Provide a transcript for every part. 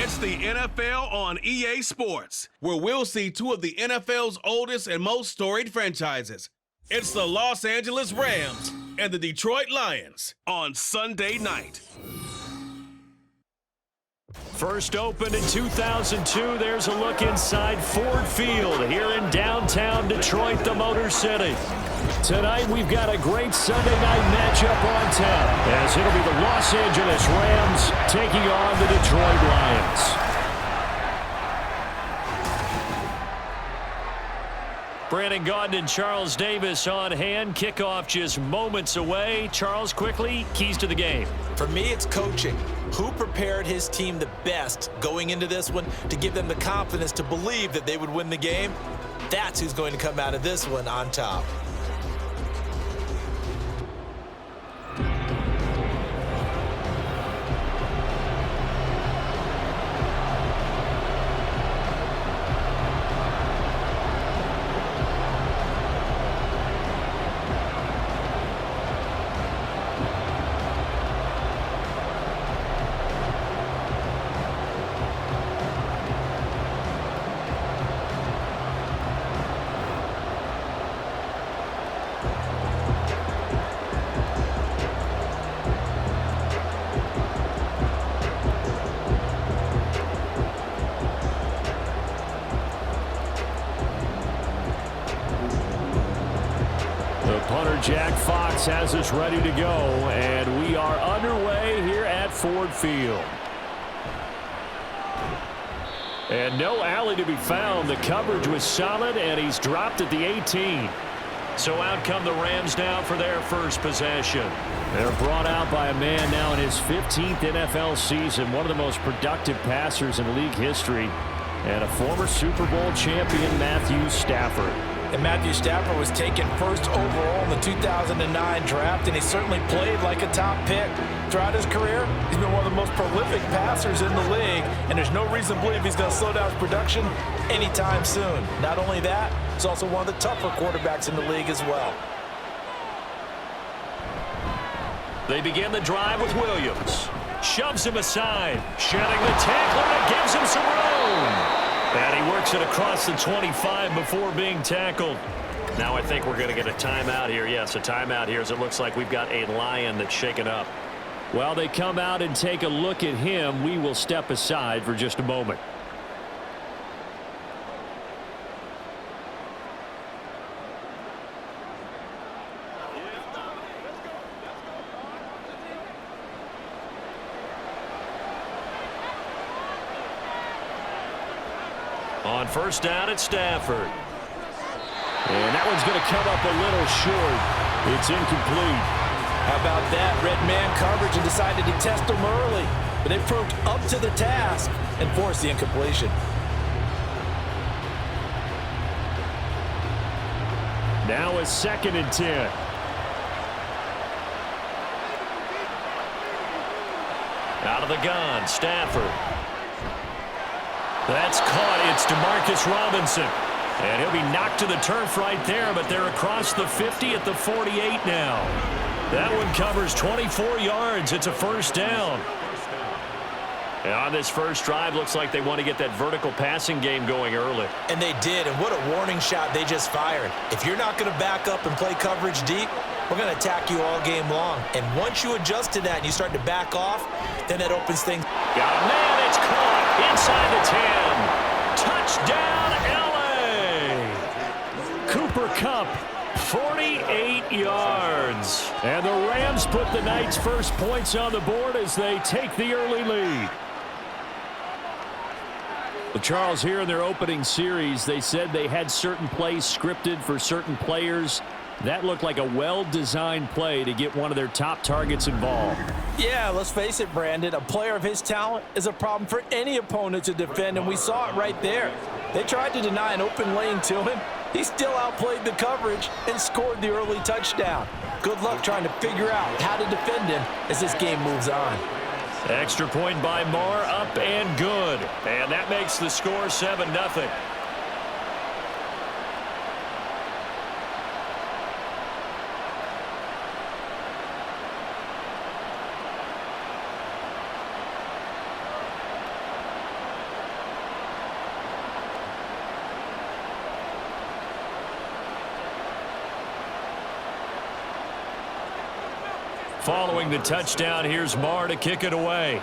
It's the NFL on EA Sports, where we'll see two of the NFL's oldest and most storied franchises. It's the Los Angeles Rams and the Detroit Lions on Sunday night. First opened in 2002, there's a look inside Ford Field here in downtown Detroit, the Motor City. Tonight, we've got a great Sunday night matchup on tap, as it'll be the Los Angeles Rams taking on the Detroit Lions. Brandon Gaudin and Charles Davis on hand. Kickoff just moments away. Charles, quickly, keys to the game. For me, it's coaching. Who prepared his team the best going into this one to give them the confidence to believe that they would win the game? That's who's going to come out of this one on top. Jack Fox has us ready to go, and we are underway here at Ford Field. And no alley to be found. The coverage was solid, and he's dropped at the 18. So out come the Rams now for their first possession. They're brought out by a man now in his 15th NFL season, one of the most productive passers in league history, and a former Super Bowl champion, Matthew Stafford. And Matthew Stafford was taken first overall in the 2009 draft, and he certainly played like a top pick. Throughout his career, he's been one of the most prolific passers in the league, and there's no reason to believe he's going to slow down his production anytime soon. Not only that, he's also one of the tougher quarterbacks in the league as well. They begin the drive with Williams. Shoves him aside. Shedding the tackler, and gives him some room. And he works it across the 25 before being tackled. Now I think we're going to get a timeout here. Yes, a timeout here as it looks like we've got a Lion that's shaken up. Well, they come out and take a look at him. We will step aside for just a moment. On first down, it's Stafford. And that one's going to come up a little short. It's incomplete. How about that? Red man coverage and decided to test them early. But they proved up to the task and forced the incompletion. Now a 2nd and 10. Out of the gun, Stafford. That's caught. It's DeMarcus Robinson. And he'll be knocked to the turf right there, but they're across the 50 at the 48 now. That one covers 24 yards. It's a first down. And on this first drive, looks like they want to get that vertical passing game going early. And they did, and what a warning shot they just fired. If you're not going to back up and play coverage deep, we're going to attack you all game long. And once you adjust to that and you start to back off, then that opens things. Got a man, it's caught inside the 10. Touchdown, L.A. Cooper Kupp, 48 yards. And the Rams put the night's first points on the board as they take the early lead. Well, Charles, here in their opening series, they said they had certain plays scripted for certain players. That looked like a well-designed play to get one of their top targets involved. Yeah, let's face it, Brandon. A player of his talent is a problem for any opponent to defend, and we saw it right there. They tried to deny an open lane to him. He still outplayed the coverage and scored the early touchdown. Good luck trying to figure out how to defend him as this game moves on. Extra point by Moore, up and good. And that makes the score 7-0. Following the touchdown, here's Marr to kick it away.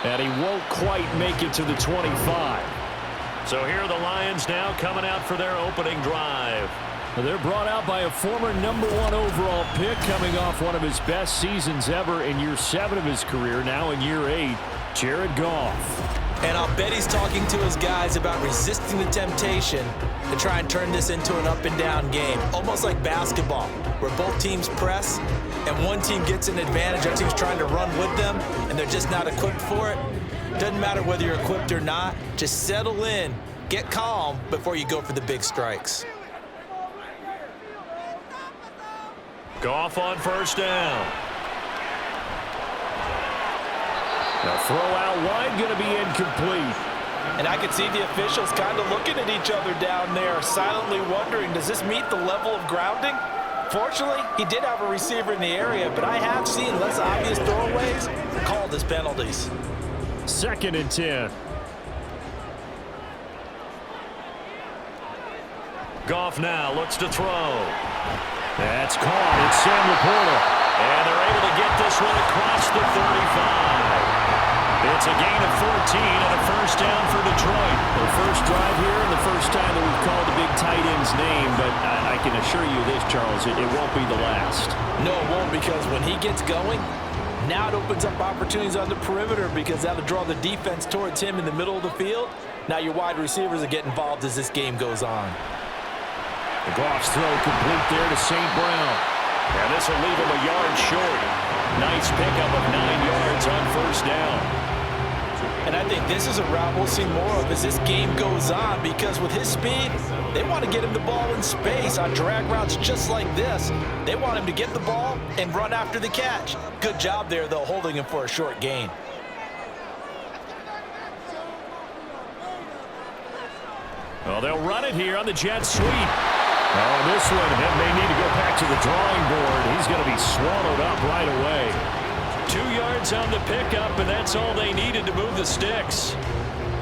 And he won't quite make it to the 25. So here are the Lions now coming out for their opening drive. They're brought out by a former #1 overall pick, coming off one of his best seasons ever in year 7 of his career, now in year 8, Jared Goff. And I'll bet he's talking to his guys about resisting the temptation to try and turn this into an up-and-down game, almost like basketball, where both teams press, and one team gets an advantage, other team's trying to run with them, and they're just not equipped for it. Doesn't matter whether you're equipped or not, just settle in, get calm before you go for the big strikes. Goff on first down. The throw out wide going to be incomplete. And I could see the officials kind of looking at each other down there, silently wondering, does this meet the level of grounding? Fortunately, he did have a receiver in the area, but I have seen less obvious throwaways called as penalties. 2nd and 10. Goff now looks to throw. That's caught. It's Sam Laporta. And they're able to get this one across the 35. It's a gain of 14 and a first down for Detroit. The first drive here and the first time that we've called the big tight end's name, but I can assure you this, Charles, it won't be the last. No, it won't, because when he gets going, now it opens up opportunities on the perimeter, because that'll draw the defense towards him in the middle of the field. Now your wide receivers will get involved as this game goes on. The Goff's throw complete there to St. Brown. And this will leave him a yard short. Nice pickup of 9 yards on first down. And I think this is a route we'll see more of as this game goes on, because with his speed, they want to get him the ball in space on drag routes just like this. They want him to get the ball and run after the catch. Good job there, though, holding him for a short gain. Well, they'll run it here on the jet sweep. Oh, this one, it may need to go back to the drawing board. He's going to be swallowed up right away. 2 yards on the pickup, and that's all they needed to move the sticks.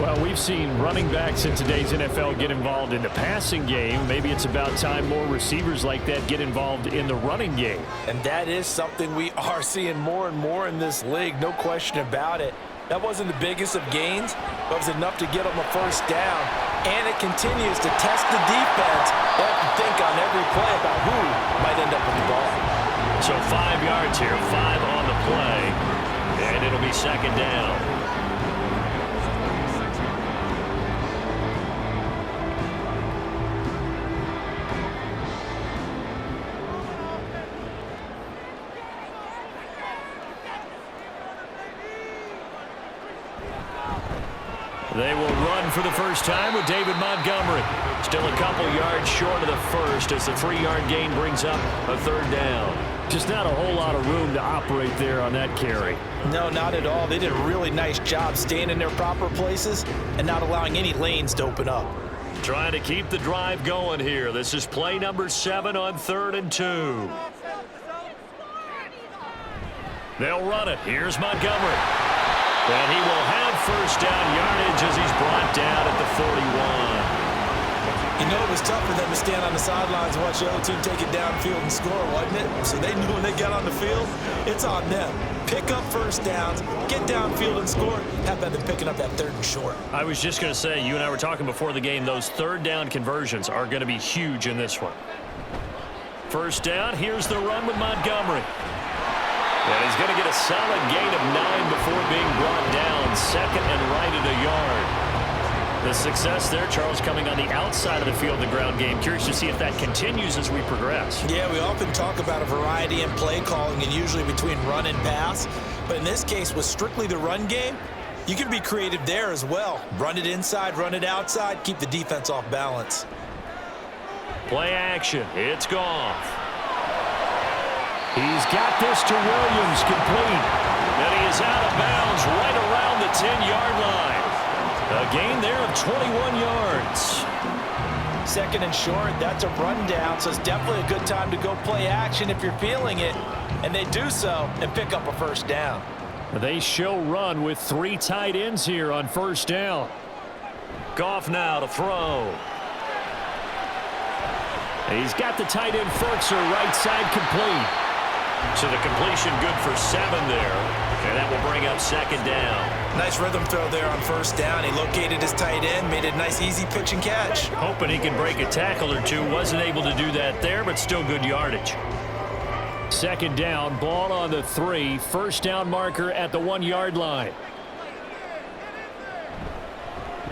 Well, we've seen running backs in today's NFL get involved in the passing game. Maybe it's about time more receivers like that get involved in the running game. And that is something we are seeing more and more in this league, no question about it. That wasn't the biggest of gains, but it was enough to get them a first down. And it continues to test the defense. They have to think on every play about who might end up with the ball. So 5 yards here, 5 on the play, and it'll be second down. They will run for the first time with David Montgomery. Still a couple yards short of the first as the 3-yard gain brings up a third down. Just not a whole lot of room to operate there on that carry. No, not at all. They did a really nice job staying in their proper places and not allowing any lanes to open up. Trying to keep the drive going here. This is play number 7 on 3rd and 2. They'll run it. Here's Montgomery. And he will have first down yardage as he's brought down at the 41. You know, it was tough for them to stand on the sidelines and watch the other team take it downfield and score, wasn't it? So they knew when they got on the field, it's on them. Pick up first downs, get downfield and score. How about them picking up that 3rd and short? I was just going to say, you and I were talking before the game, those 3rd down conversions are going to be huge in this one. First down, here's the run with Montgomery. And he's going to get a solid gain of 9 before being brought down. Second and right at a yard. The success there, Charles, coming on the outside of the field, the ground game. Curious to see if that continues as we progress. Yeah, we often talk about a variety in play calling and usually between run and pass. But in this case, with strictly the run game, you can be creative there as well. Run it inside, run it outside, keep the defense off balance. Play action. It's Goff. He's got this to Williams, complete. And he is out of bounds right around the 10-yard line. A gain there of 21 yards. 2nd and short, that's a rundown, so it's definitely a good time to go play action if you're feeling it. And they do so and pick up a first down. They show run with 3 tight ends here on first down. Goff now to throw. He's got the tight end Ferkser right side complete. So the completion good for 7 there. And that will bring up 2nd down. Nice rhythm throw there on 1st down. He located his tight end, made it a nice easy pitch and catch. Hoping he can break a tackle or two. Wasn't able to do that there, but still good yardage. 2nd down, ball on the 3. 1st down marker at the 1-yard line.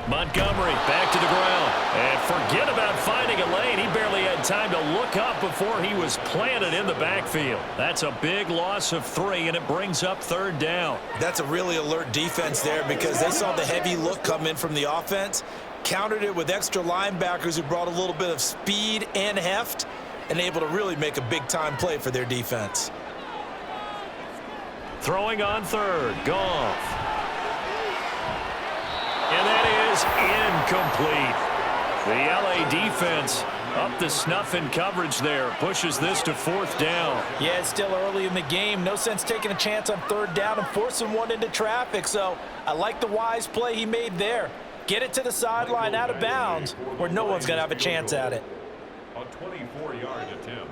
Montgomery back to the ground. And forget about finding a lane. He barely had time to look up before he was planted in the backfield. That's a big loss of 3, and it brings up 3rd down. That's a really alert defense there because they saw the heavy look come in from the offense, countered it with extra linebackers who brought a little bit of speed and heft, and able to really make a big-time play for their defense. Throwing on 3rd, Goff. And that is incomplete. The LA defense up to snuff in coverage there. Pushes this to 4th down. Yeah, it's still early in the game. No sense taking a chance on 3rd down and forcing one into traffic. So I like the wise play he made there. Get it to the sideline out of bounds where no one's going to have a chance at it. A 24-yard attempt.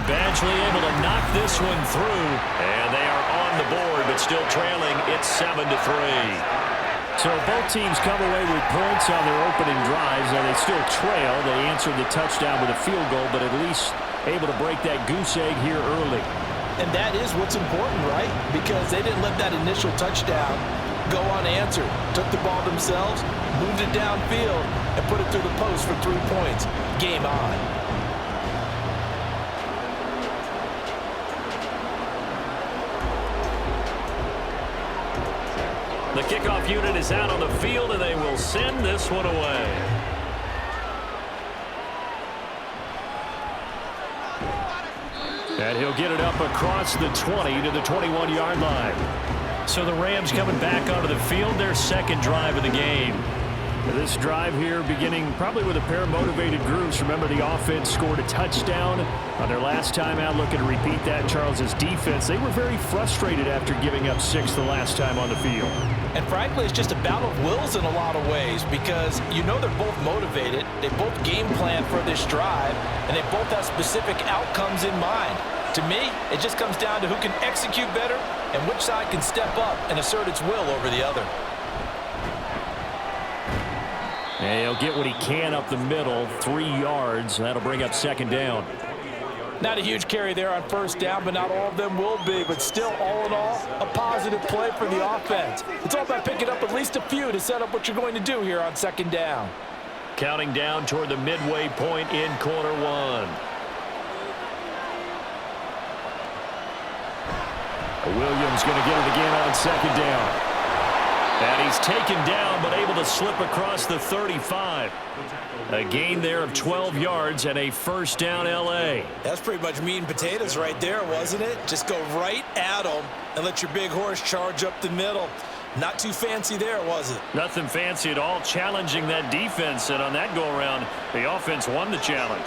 Badgley able to knock this one through, and they are on the board, but still trailing. It's 7-3. So both teams come away with points on their opening drives, and they still trail. They answered the touchdown with a field goal, but at least able to break that goose egg here early. And that is what's important, right? Because they didn't let that initial touchdown go unanswered. Took the ball themselves, moved it downfield, and put it through the post for 3 points. Game on. The kickoff unit is out on the field, and they will send this one away. And he'll get it up across the 20 to the 21-yard line. So the Rams coming back onto the field, their 2nd drive of the game. This drive here beginning probably with a pair of motivated groups. Remember, the offense scored a touchdown on their last time out. Looking to repeat that. Charles's defense, they were very frustrated after giving up 6 the last time on the field. And frankly, it's just a battle of wills in a lot of ways because you know they're both motivated. They both game plan for this drive, and they both have specific outcomes in mind. To me, it just comes down to who can execute better and which side can step up and assert its will over the other. And he'll get what he can up the middle, 3 yards. That'll bring up 2nd down. Not a huge carry there on 1st down, but not all of them will be. But still, all in all, a positive play for the offense. It's all about picking up at least a few to set up what you're going to do here on 2nd down. Counting down toward the midway point in quarter 1. Williams going to get it again on 2nd down. And he's taken down, but able to slip across the 35. A gain there of 12 yards and a 1st down L.A. That's pretty much meat and potatoes right there, wasn't it? Just go right at them and let your big horse charge up the middle. Not too fancy there, was it? Nothing fancy at all, challenging that defense. And on that go-around, the offense won the challenge.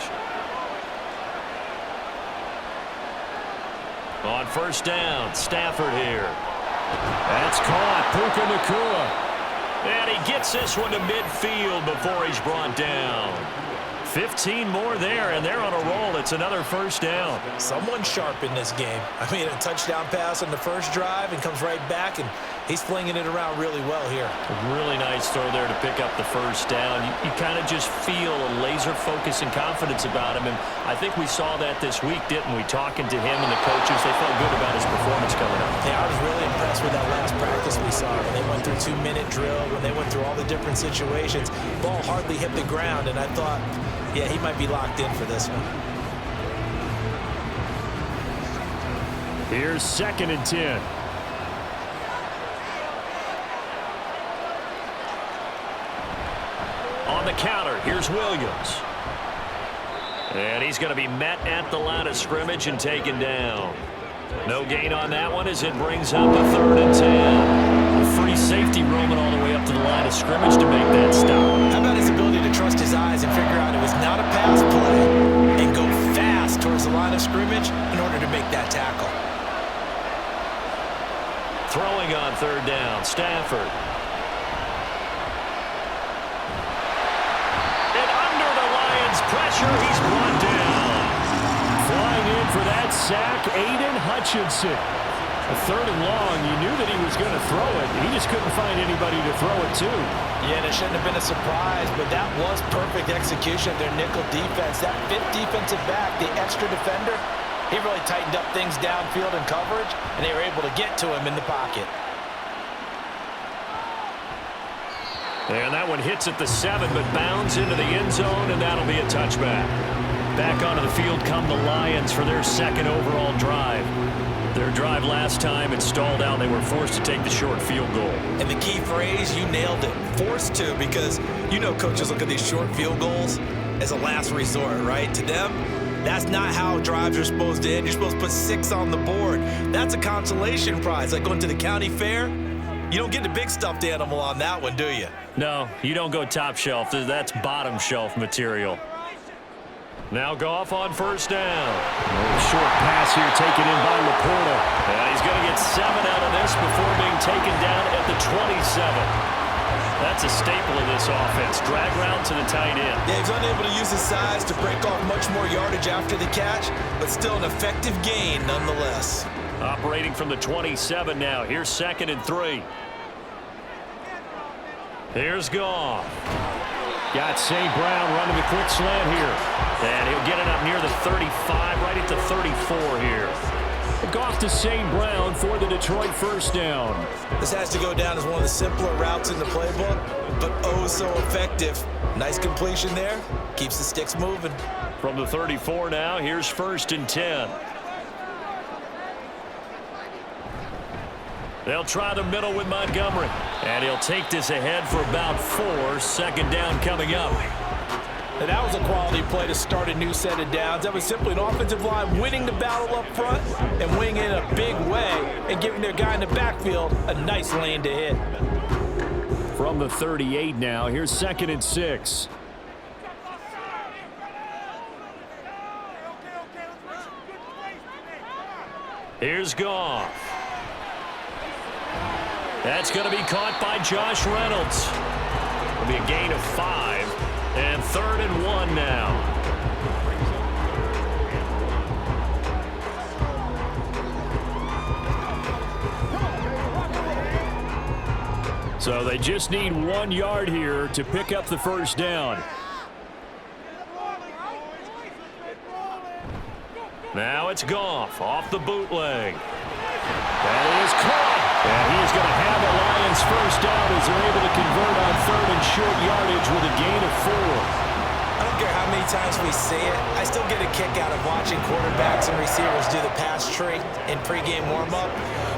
On 1st down, Stafford here. That's caught. Puka Nacua. And he gets this one to midfield before he's brought down. 15 more there, and they're on a roll. It's another 1st down. Someone sharp in this game. I mean, a touchdown pass on the first drive and comes right back, and he's flinging it around really well here. A really nice throw there to pick up the 1st down. You kind of just feel a laser focus and confidence about him, and I think we saw that this week, didn't we? Talking to him and the coaches, they felt good about his performance coming up. Yeah, I was really impressed with that last practice we saw. When they went through 2-minute drill, when they went through all the different situations, ball hardly hit the ground, and I thought, yeah, he might be locked in for this one. Here's 2nd and 10. On the counter, here's Williams. And he's going to be met at the line of scrimmage and taken down. No gain on that one as it brings up a 3rd and 10. A free safety roaming all the way up to the line of scrimmage to make that stop. How about his ability to trust his eyes and figure out it was not a pass play and go fast towards the line of scrimmage in order to make that tackle. Throwing on 3rd down, Stafford. pressure. He's brought down. Flying in for that sack, Aiden Hutchinson. A 3rd and long. You knew that he was going to throw it. He just couldn't find anybody to throw it to. Yeah, and it shouldn't have been a surprise, but that was perfect execution of their nickel defense. That 5th defensive back, the extra defender, he really tightened up things downfield in coverage, and they were able to get to him in the pocket. And that one hits at the 7, but bounds into the end zone, and that'll be a touchback. Back onto the field come the Lions for their 2nd overall drive. Their drive last time, it stalled out. They were forced to take the short field goal. And the key phrase, you nailed it, forced to, because you know coaches look at these short field goals as a last resort, right? To them, that's not how drives are supposed to end. You're supposed to put 6 on the board. That's a consolation prize, like going to the county fair. You don't get the big stuffed animal on that one, do you? No, you don't go top shelf. That's bottom shelf material. Now Goff on 1st down. Short pass here taken in by Laporta. He's going to get 7 out of this before being taken down at the 27. That's a staple of this offense. Drag route to the tight end. Yeah, he's unable to use his size to break off much more yardage after the catch, but still an effective gain nonetheless. Operating from the 27 now. Here's 2nd and 3. Here's Goff. Got St. Brown running the quick slant here. And he'll get it up near the 35, right at the 34 here. Goff to St. Brown for the Detroit 1st down. This has to go down as one of the simpler routes in the playbook, but oh so effective. Nice completion there. Keeps the sticks moving. From the 34 now, here's 1st and 10. They'll try the middle with Montgomery. And he'll take this ahead for about 4. 2nd down coming up. And that was a quality play to start a new set of downs. That was simply an offensive line winning the battle up front and winning in a big way and giving their guy in the backfield a nice lane to hit. From the 38 now, here's 2nd and 6. Here's Goff. That's going to be caught by Josh Reynolds. It'll be a gain of 5. And 3rd and 1 now. So they just need 1 yard here to pick up the 1st down. Now it's Goff off the bootleg. That is caught. And he's going to have the Lions 1st down as they're able to convert on 3rd and short yardage with a gain of 4. I don't care how many times we see it. I still get a kick out of watching quarterbacks and receivers do the pass tree in pregame warm-up.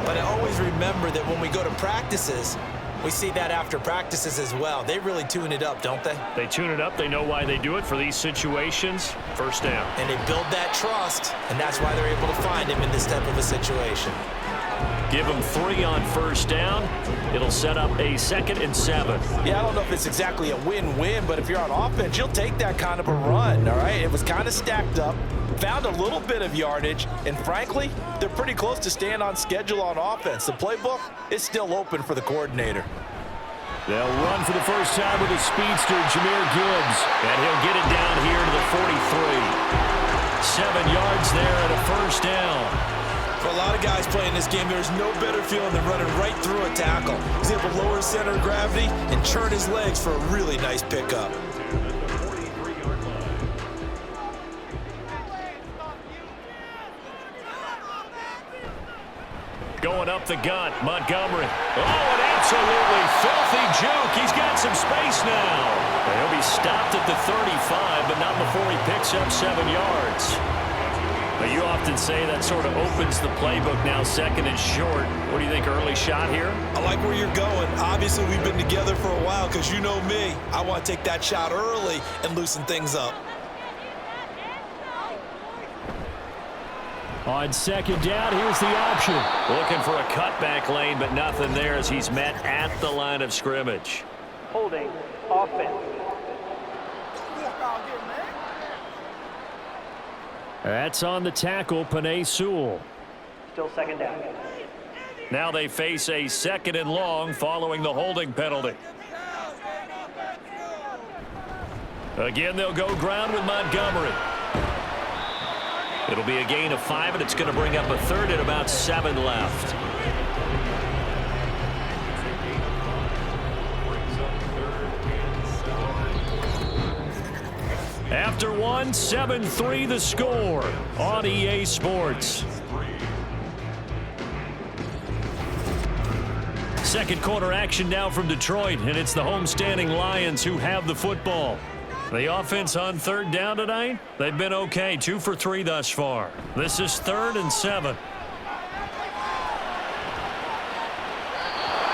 But I always remember that when we go to practices, we see that after practices as well. They really tune it up, don't they? They tune it up. They know why they do it for these situations. 1st down. And they build that trust, and that's why they're able to find him in this type of a situation. Give them 3 on 1st down. It'll set up a 2nd and 7. Yeah, I don't know if it's exactly a win-win, but if you're on offense, you'll take that kind of a run, all right? It was kind of stacked up, found a little bit of yardage, and frankly, they're pretty close to staying on schedule on offense. The playbook is still open for the coordinator. They'll run for the first time with a speedster, Jahmyr Gibbs. And he'll get it down here to the 43. 7 yards there at a 1st down. For a lot of guys playing this game, there's no better feeling than running right through a tackle. He's able to lower his center of gravity and churn his legs for a really nice pickup. Going up the gut, Montgomery. Oh, an absolutely filthy juke. He's got some space now. And he'll be stopped at the 35, but not before he picks up 7 yards. But you often say that sort of opens the playbook now, 2nd and short. What do you think, early shot here? I like where you're going. Obviously, we've been together for a while because you know me. I want to take that shot early and loosen things up. On 2nd down, here's the option. Looking for a cutback lane, but nothing there as he's met at the line of scrimmage. Holding offense. That's on the tackle, Penei Sewell. Still 2nd down. Now they face a 2nd and long following the holding penalty. Again, they'll go ground with Montgomery. It'll be a gain of 5, and it's going to bring up a third at about 7 left. After 1, 7-3 the score on EA Sports. Second quarter action now from Detroit, and it's the homestanding Lions who have the football. The offense on third down tonight, they've been okay, 2 for 3 thus far. This is 3rd and 7.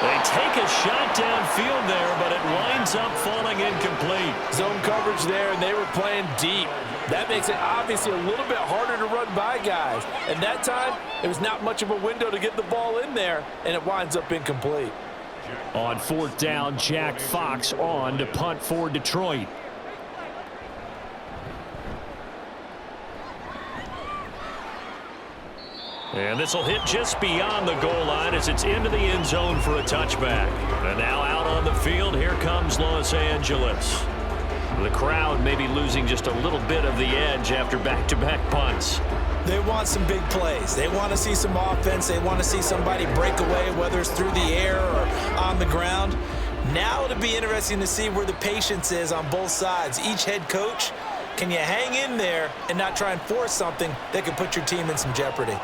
They take a shot downfield there, but it winds up falling incomplete. Zone coverage there, and they were playing deep. That makes it obviously a little bit harder to run by guys. And that time, there was not much of a window to get the ball in there, and it winds up incomplete. On 4th down, Jack Fox on to punt for Detroit. And this will hit just beyond the goal line as it's into the end zone for a touchback. And now out on the field, here comes Los Angeles. The crowd may be losing just a little bit of the edge after back-to-back punts. They want some big plays. They want to see some offense. They want to see somebody break away, whether it's through the air or on the ground. Now it'll be interesting to see where the patience is on both sides. Each head coach, can you hang in there and not try and force something that could put your team in some jeopardy?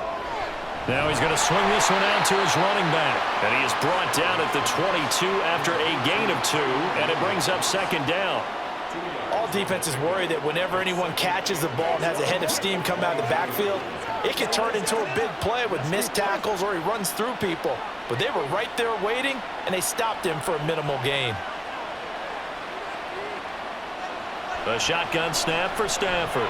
Now he's going to swing this one out to his running back. And he is brought down at the 22 after a gain of 2, and it brings up 2nd down. All defenses worry that whenever anyone catches the ball and has a head of steam come out of the backfield, it can turn into a big play with missed tackles or he runs through people. But they were right there waiting, and they stopped him for a minimal gain. A shotgun snap for Stafford.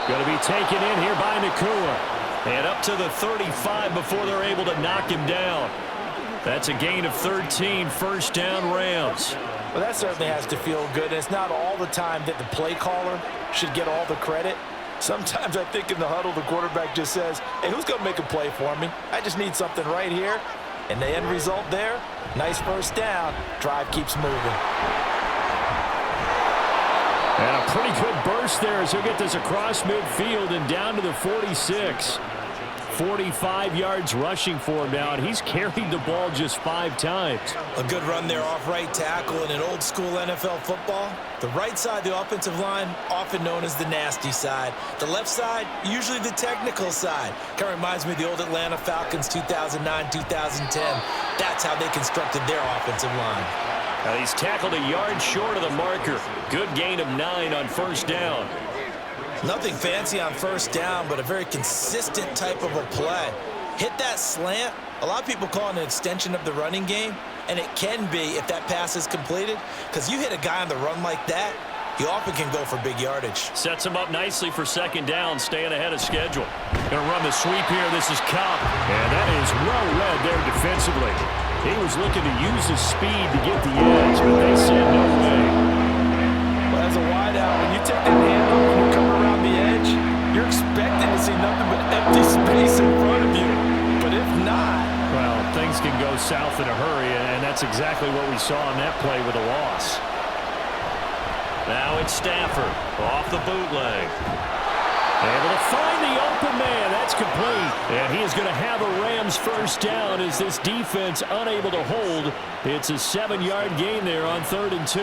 Going to be taken in here by Nakua. And up to the 35 before they're able to knock him down. That's a gain of 13, 1st down Rams. Well, that certainly has to feel good. And it's not all the time that the play caller should get all the credit. Sometimes I think in the huddle, the quarterback just says, hey, who's going to make a play for me? I just need something right here. And the end result there, nice 1st down. Drive keeps moving. And a pretty good burst there as he'll get this across midfield and down to the 46. 45 yards rushing for him now, and he's carried the ball just 5 times. A good run there off right tackle in an old school NFL football. The right side, the offensive line, often known as the nasty side. The left side, usually the technical side. Kind of reminds me of the old Atlanta Falcons 2009, 2010. That's how they constructed their offensive line. Now he's tackled a yard short of the marker. Good gain of 9 on 1st down. Nothing fancy on 1st down, but a very consistent type of a play. Hit that slant. A lot of people call it an extension of the running game, and it can be if that pass is completed, because you hit a guy on the run like that, you often can go for big yardage. Sets him up nicely for 2nd down, staying ahead of schedule. Going to run the sweep here. This is Cobb. And that is well read there defensively. He was looking to use his speed to get the edge, but they said no way. Well, as a wideout, when you take that handoff and you come around the edge, you're expecting to see nothing but empty space in front of you. But if not... well, things can go south in a hurry, and that's exactly what we saw on that play with a loss. Now it's Stafford off the bootleg. Able to find the open man. That's complete. And he is going to have a Rams 1st down as this defense unable to hold. It's a 7-yard gain there on 3rd and 2.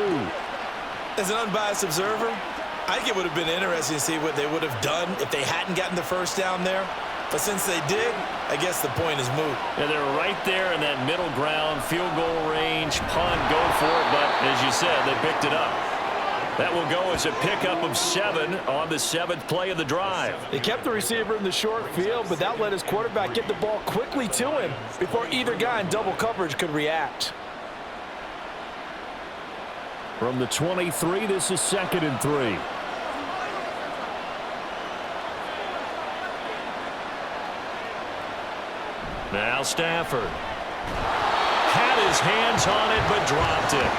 As an unbiased observer, I think it would have been interesting to see what they would have done if they hadn't gotten the 1st down there. But since they did, I guess the point is moot. Yeah, they're right there in that middle ground, field goal range, punt, go for it. But as you said, they picked it up. That will go as a pickup of 7 on the 7th play of the drive. They kept the receiver in the short field, but that let his quarterback get the ball quickly to him before either guy in double coverage could react. From the 23, this is 2nd and 3. Now Stafford. Had his hands on it, but dropped it.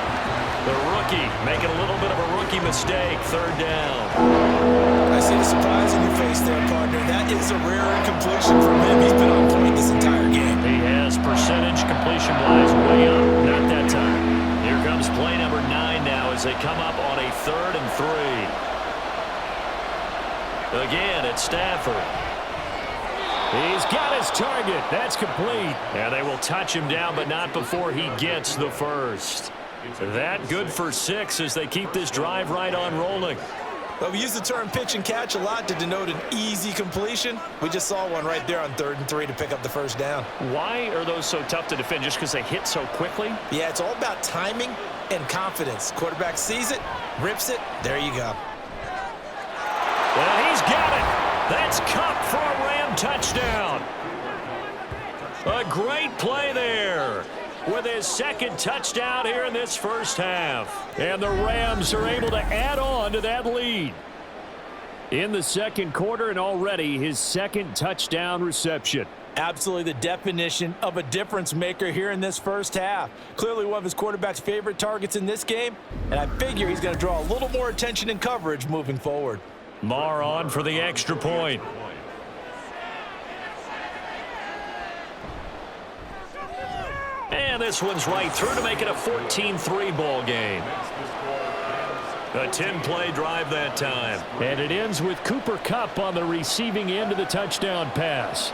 The rookie making a little bit of a rookie mistake. 3rd down. I see the surprise in your face there, partner. That is a rare incompletion from him. He's been on point this entire game. He has percentage completion-wise way up. Not that time. Here comes play number 9 now as they come up on a 3rd and 3. Again, it's Stafford. He's got his target. That's complete. And they will touch him down, but not before he gets the first. That good for 6 as they keep this drive right on rolling. Well, we use the term pitch and catch a lot to denote an easy completion. We just saw one right there on 3rd and 3 to pick up the first down. Why are those so tough to defend? Just because they hit so quickly? Yeah, it's all about timing and confidence. Quarterback sees it, rips it, there you go. And he's got it. That's Cup for a Ram touchdown. A great play there with his 2nd touchdown here in this first half. And the Rams are able to add on to that lead. In the 2nd quarter, and already his 2nd touchdown reception. Absolutely the definition of a difference maker here in this first half. Clearly one of his quarterback's favorite targets in this game, and I figure he's going to draw a little more attention and coverage moving forward. Marr on for the extra point. And this one's right through to make it a 14-3 ball game. A 10-play drive that time. And it ends with Cooper Kupp on the receiving end of the touchdown pass.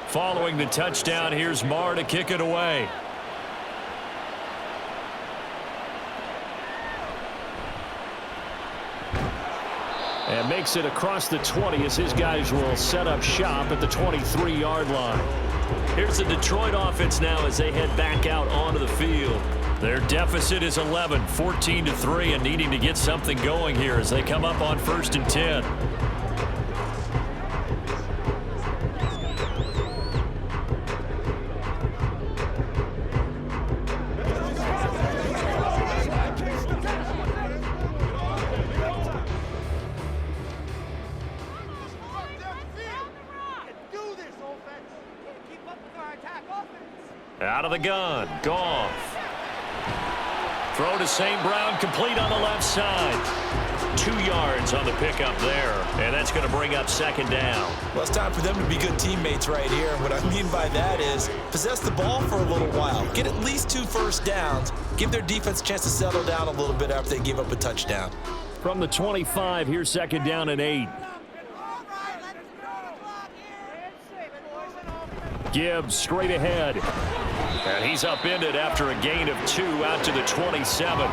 Following the touchdown, here's Marr to kick it away. And makes it across the 20 as his guys will set up shop at the 23-yard line. Here's the Detroit offense now as they head back out onto the field. Their deficit is 11, 14-3, and needing to get something going here as they come up on 1st and 10. Out of the gun, Goff. Throw to St. Brown, complete on the left side. 2 yards on the pickup there, and that's going to bring up 2nd down. Well, it's time for them to be good teammates right here, and what I mean by that is possess the ball for a little while, get at least 2 first downs, give their defense a chance to settle down a little bit after they give up a touchdown. From the 25, here's 2nd down and 8. Gibbs straight ahead. And he's upended after a gain of 2 out to the 27.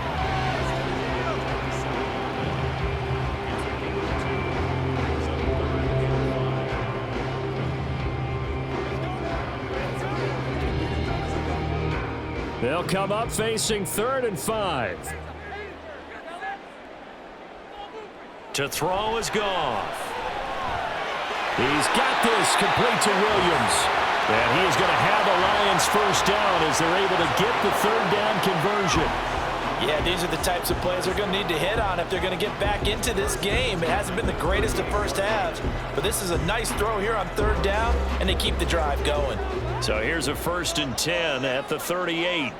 They'll come up facing 3rd and 5. To throw is Goff. He's got this complete to Williams. And he is going to have the Lions first down as they're able to get the 3rd down conversion. Yeah, these are the types of plays they're going to need to hit on if they're going to get back into this game. It hasn't been the greatest of first halves, but this is a nice throw here on 3rd down, and they keep the drive going. So here's a 1st and 10 at the 38.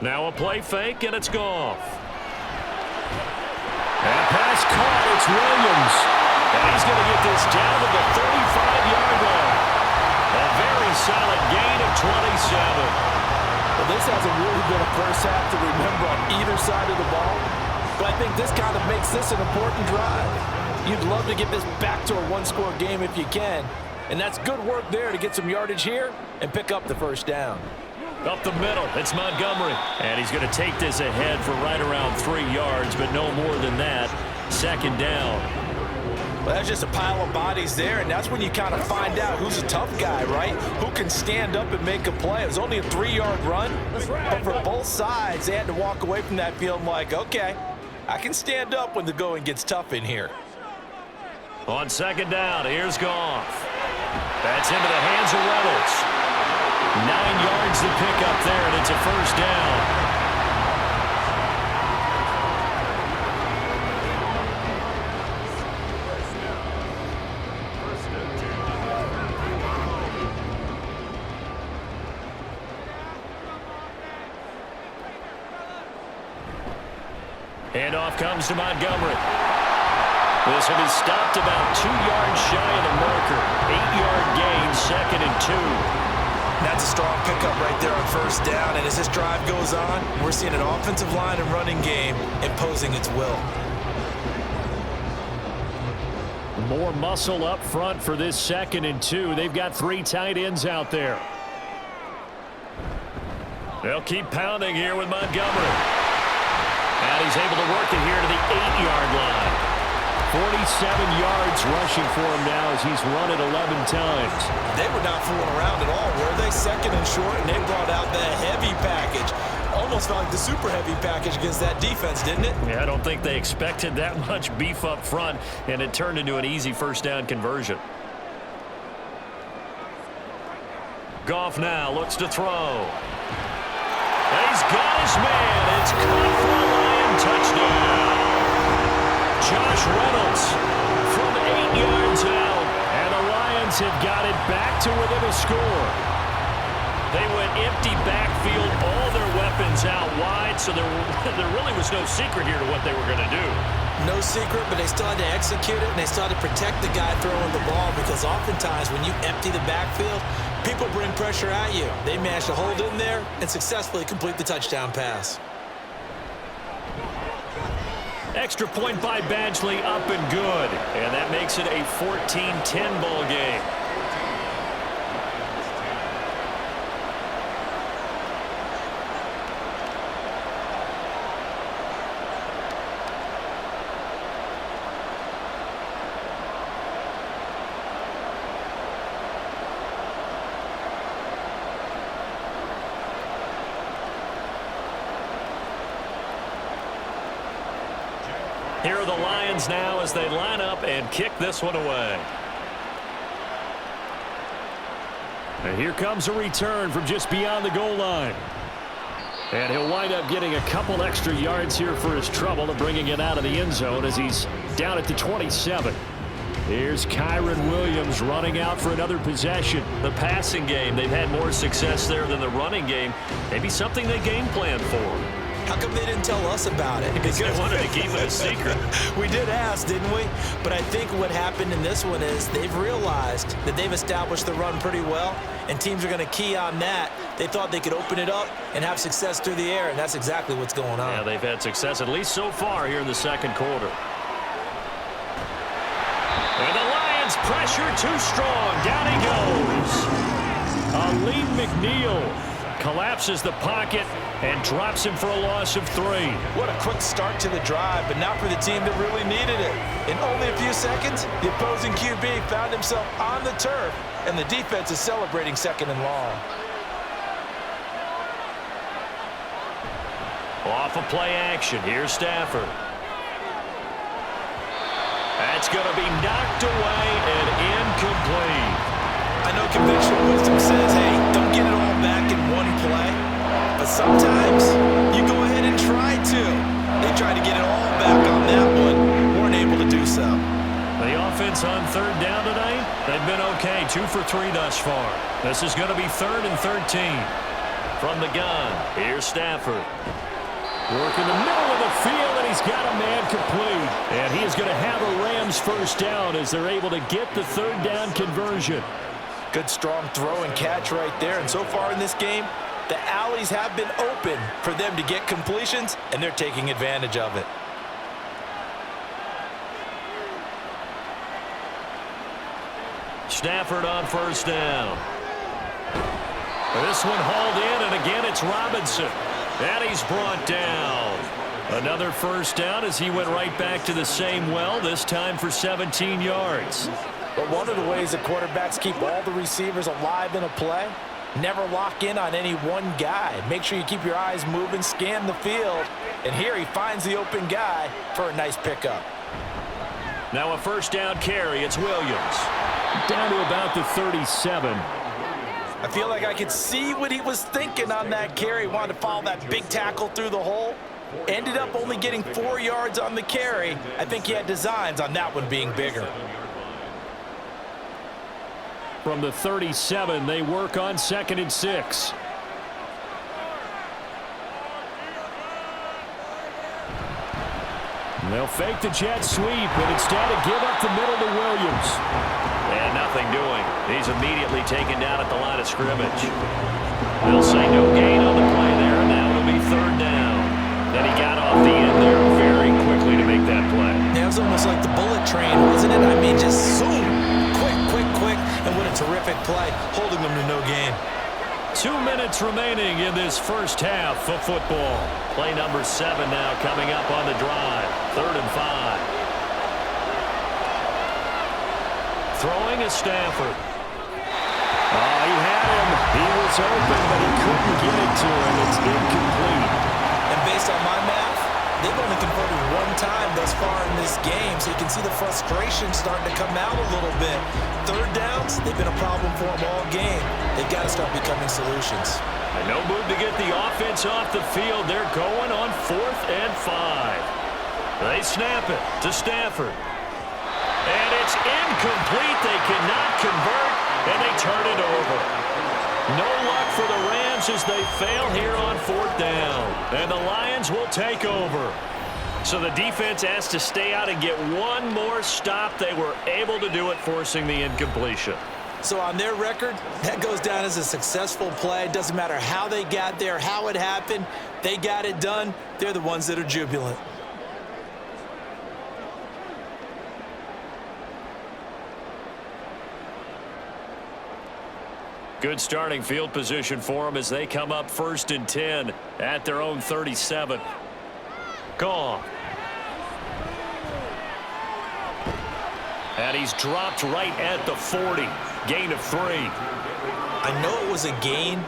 Now a play fake, and it's Goff. And pass caught, it's Williams. And he's going to get this down to the 35-yard line. A very solid gain of 27. Well, this hasn't really been a first half to remember on either side of the ball, but I think this kind of makes this an important drive. You'd love to get this back to a 1-score game if you can, and that's good work there to get some yardage here and pick up the first down. Up the middle, it's Montgomery. And he's going to take this ahead for right around 3 yards, but no more than that. 2nd down. Well, that's just a pile of bodies there, and that's when you kind of find out who's a tough guy, right? Who can stand up and make a play. It was only a 3-yard run, but for both sides, they had to walk away from that feeling like, okay, I can stand up when the going gets tough in here. On 2nd down, here's Goff. That's into the hands of Reynolds. 9 yards to pick up there, and it's a first down. Handoff comes to Montgomery. This will be stopped about 2 yards shy of the marker. 8-yard gain, 2nd and 2. That's a strong pickup right there on first down. And as this drive goes on, we're seeing an offensive line and running game imposing its will. More muscle up front for this 2nd and 2. They've got 3 tight ends out there. They'll keep pounding here with Montgomery. And he's able to work it here to the 8-yard line. 47 yards rushing for him now as he's run it 11 times. They were not fooling around at all, were they? 2nd and short, and they brought out the heavy package. Almost felt like the super heavy package against that defense, didn't it? Yeah, I don't think they expected that much beef up front, and it turned into an easy first down conversion. Goff now looks to throw. He's got his man. It's caught for a Lion touchdown. Josh Reynolds from 8 yards out. And the Lions have got it back to within a score. They went empty backfield, all their weapons out wide, so there really was no secret here to what they were going to do. No secret, but they still had to execute it, and they still had to protect the guy throwing the ball, because oftentimes when you empty the backfield, people bring pressure at you. They managed to hold in there and successfully complete the touchdown pass. Extra point by Badgley, up and good. And that makes it a 14-10 ball game. Here are the Lions now as they line up and kick this one away. And here comes a return from just beyond the goal line. And he'll wind up getting a couple extra yards here for his trouble of bringing it out of the end zone as he's down at the 27. Here's Kyron Williams running out for another possession. The passing game, they've had more success there than the running game. Maybe something they game planned for. How come they didn't tell us about it? Because they wanted to keep it a secret. We did ask, didn't we? But I think what happened in this one is they've realized that they've established the run pretty well, and teams are going to key on that. They thought they could open it up and have success through the air, and that's exactly what's going on. Yeah, they've had success, at least so far, here in the second quarter. And the Lions pressure too strong. Down he goes. Aleem McNeil collapses the pocket and drops him for a loss of 3. What a quick start to the drive, but not for the team that really needed it. In only a few seconds, the opposing QB found himself on the turf, and the defense is celebrating 2nd and long. Off of play action. Here's Stafford. That's going to be knocked away and incomplete. I know conventional wisdom says, hey, don't get it all back in one play. But sometimes you go ahead and try to. They tried to get it all back on that one. Weren't able to do so. The offense on 3rd down tonight, they've been okay. 2 for 3 thus far. This is going to be 3rd and 13. From the gun, here's Stafford. Work in the middle of the field, and he's got a man complete. And he is going to have a Rams first down as they're able to get the 3rd down conversion. Good strong throw and catch right there. And so far in this game, the alleys have been open for them to get completions, and they're taking advantage of it. Stafford on first down. This one hauled in, and again it's Robinson. And he's brought down. Another first down as he went right back to the same well, this time for 17 yards. But one of the ways that quarterbacks keep all the receivers alive in a play, never lock in on any one guy. Make sure you keep your eyes moving, scan the field. And here he finds the open guy for a nice pickup. Now a first down carry. It's Williams. Down to about the 37. I feel like I could see what he was thinking on that carry. Wanted to follow that big tackle through the hole. Ended up only getting 4 yards on the carry. I think he had designs on that one being bigger. From the 37, they work on 2nd and 6. And they'll fake the jet sweep, but instead give up the middle to Williams. And nothing doing. He's immediately taken down at the line of scrimmage. They'll say no gain on the play there, and now it'll be third down. Then he got off the end there very quickly to make that play. Yeah, it was almost like the bullet train, wasn't it? I mean, just zoom. Quick, and what a terrific play, holding them to no gain. 2 minutes remaining in this first half of football. Play number 7 now coming up on the drive. 3rd and 5. Throwing is Stafford. Oh, he had him. He was open, but he couldn't get it to him. It's incomplete. And based on my math, they've only converted one time thus far in this game, so you can see the frustration starting to come out a little bit. Third downs, they've been a problem for them all game. They've got to start becoming solutions. And no move to get the offense off the field. They're going on 4th and 5. They snap it to Stafford. And it's incomplete. They cannot convert, and they turn it over. No luck for the Rams as they fail here on 4th down. And the Lions will take over. So the defense has to stay out and get one more stop. They were able to do it, forcing the incompletion. So on their record, that goes down as a successful play. Doesn't matter how they got there, how it happened. They got it done. They're the ones that are jubilant. Good starting field position for them as they come up 1st and 10 at their own 37. Gone. And he's dropped right at the 40. Gain of 3. I know it was a gain,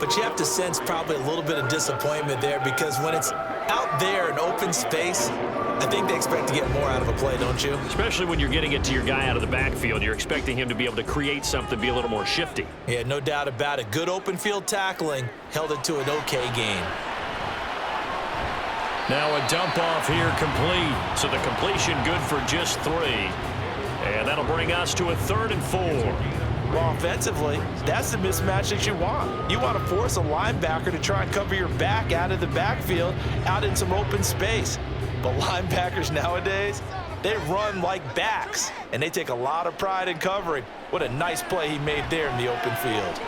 but you have to sense probably a little bit of disappointment there, because when it's out there in open space, I think they expect to get more out of a play, don't you? Especially when you're getting it to your guy out of the backfield. You're expecting him to be able to create something, be a little more shifty. Yeah, no doubt about it. Good open field tackling held it to an okay gain. Now a dump off here complete. So the completion good for just 3. And that'll bring us to a 3rd and 4. Well, offensively, that's the mismatch that you want. You want to force a linebacker to try and cover your back out of the backfield, out in some open space. But linebackers nowadays, they run like backs, and they take a lot of pride in covering. What a nice play he made there in the open field.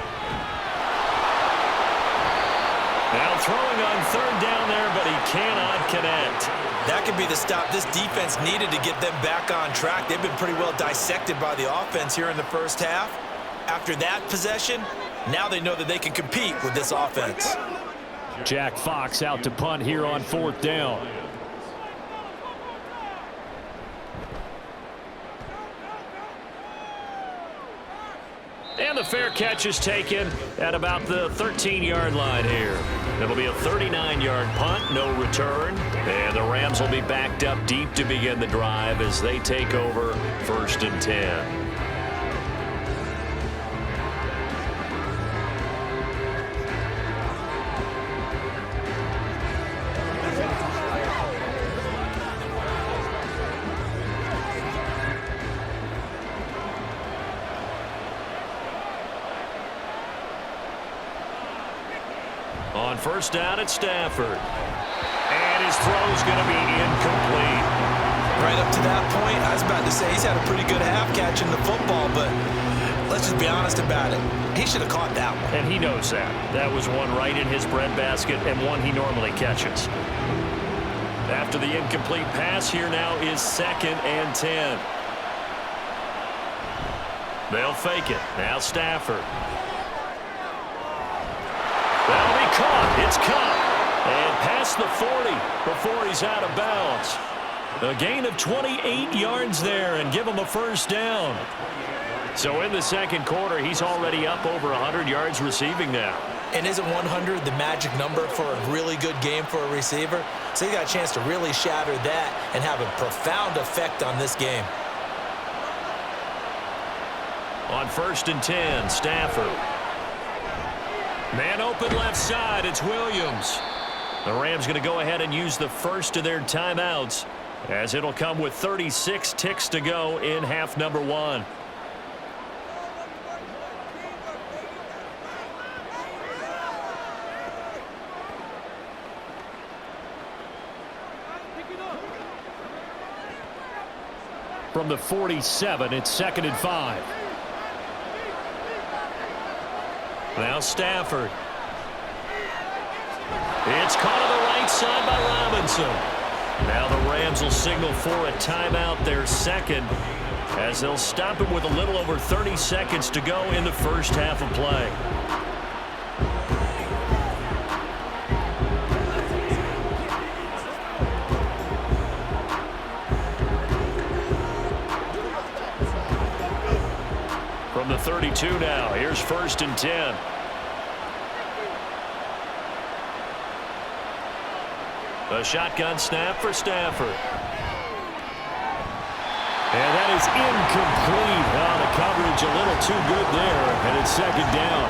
Now throwing on 3rd down there, but he cannot connect. That could be the stop this defense needed to get them back on track. They've been pretty well dissected by the offense here in the first half. After that possession, now they know that they can compete with this offense. Jack Fox out to punt here on 4th down. And the fair catch is taken at about the 13-yard line here. It'll be a 39-yard punt, no return. And the Rams will be backed up deep to begin the drive as they take over 1st and 10. On 1st down at Stafford. And his throw's going to be incomplete. Right up to that point, I was about to say he's had a pretty good half catching the football, but let's just be honest about it. He should have caught that one. And he knows that. That was one right in his breadbasket and one he normally catches. After the incomplete pass, here now is 2nd and 10. They'll fake it. Now Stafford. That'll be caught. It's caught. And past the 40 before he's out of bounds. A gain of 28 yards there and give him a 1st down. So in the 2nd quarter, he's already up over 100 yards receiving now. And isn't 100 the magic number for a really good game for a receiver? So he got a chance to really shatter that and have a profound effect on this game. On 1st and 10, Stafford. Man open left side, it's Williams. The Rams going to go ahead and use the first of their timeouts, as it'll come with 36 ticks to go in half number 1. from the 47. It's 2nd and 5. Now Stafford. It's caught on the right side by Robinson. Now the Rams will signal for a timeout, their second, as they'll stop it with a little over 30 seconds to go in the first half of play. From the 32 now, here's 1st and 10. A shotgun snap for Stafford. And that is incomplete. Oh, the coverage a little too good there, and it's 2nd down.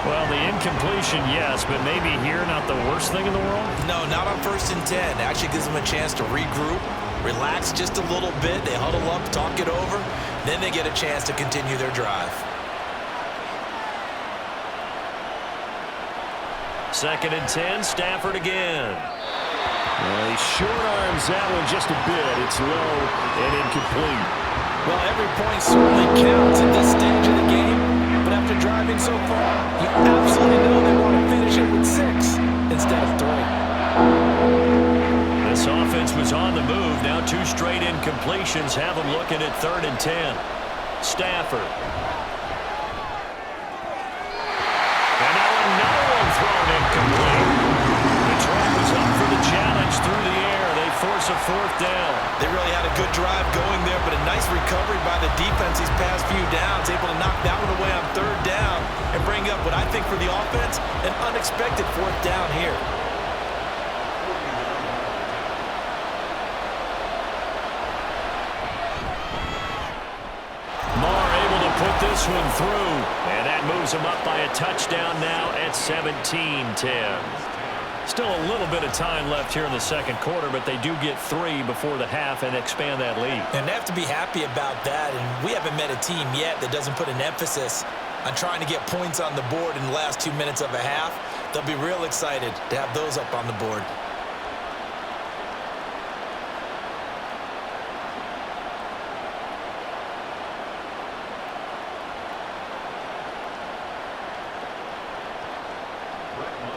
Well, the incompletion, yes, but maybe here not the worst thing in the world? No, not on 1st and 10. Actually gives them a chance to regroup, relax just a little bit. They huddle up, talk it over. Then they get a chance to continue their drive. 2nd and 10, Stafford again. Well, he short arms that one just a bit. It's low and incomplete. Well, every point certainly counts at this stage of the game. But after driving so far, you absolutely know they want to finish it with 6 instead of 3. This offense was on the move. Now 2 straight incompletions have them looking at 3rd and 10. Stafford. And now another one thrown incomplete. Detroit was up for the challenge through the air. They force a 4th down. They really had a good drive going there, but a nice recovery by the defense these past few downs, able to knock that one away on 3rd down and bring up what I think for the offense, an unexpected 4th down here. Put this one through, and that moves them up by a touchdown now at 17-10. Still a little bit of time left here in the 2nd quarter, but they do get 3 before the half and expand that lead. And they have to be happy about that, and we haven't met a team yet that doesn't put an emphasis on trying to get points on the board in the last 2 minutes of a half. They'll be real excited to have those up on the board.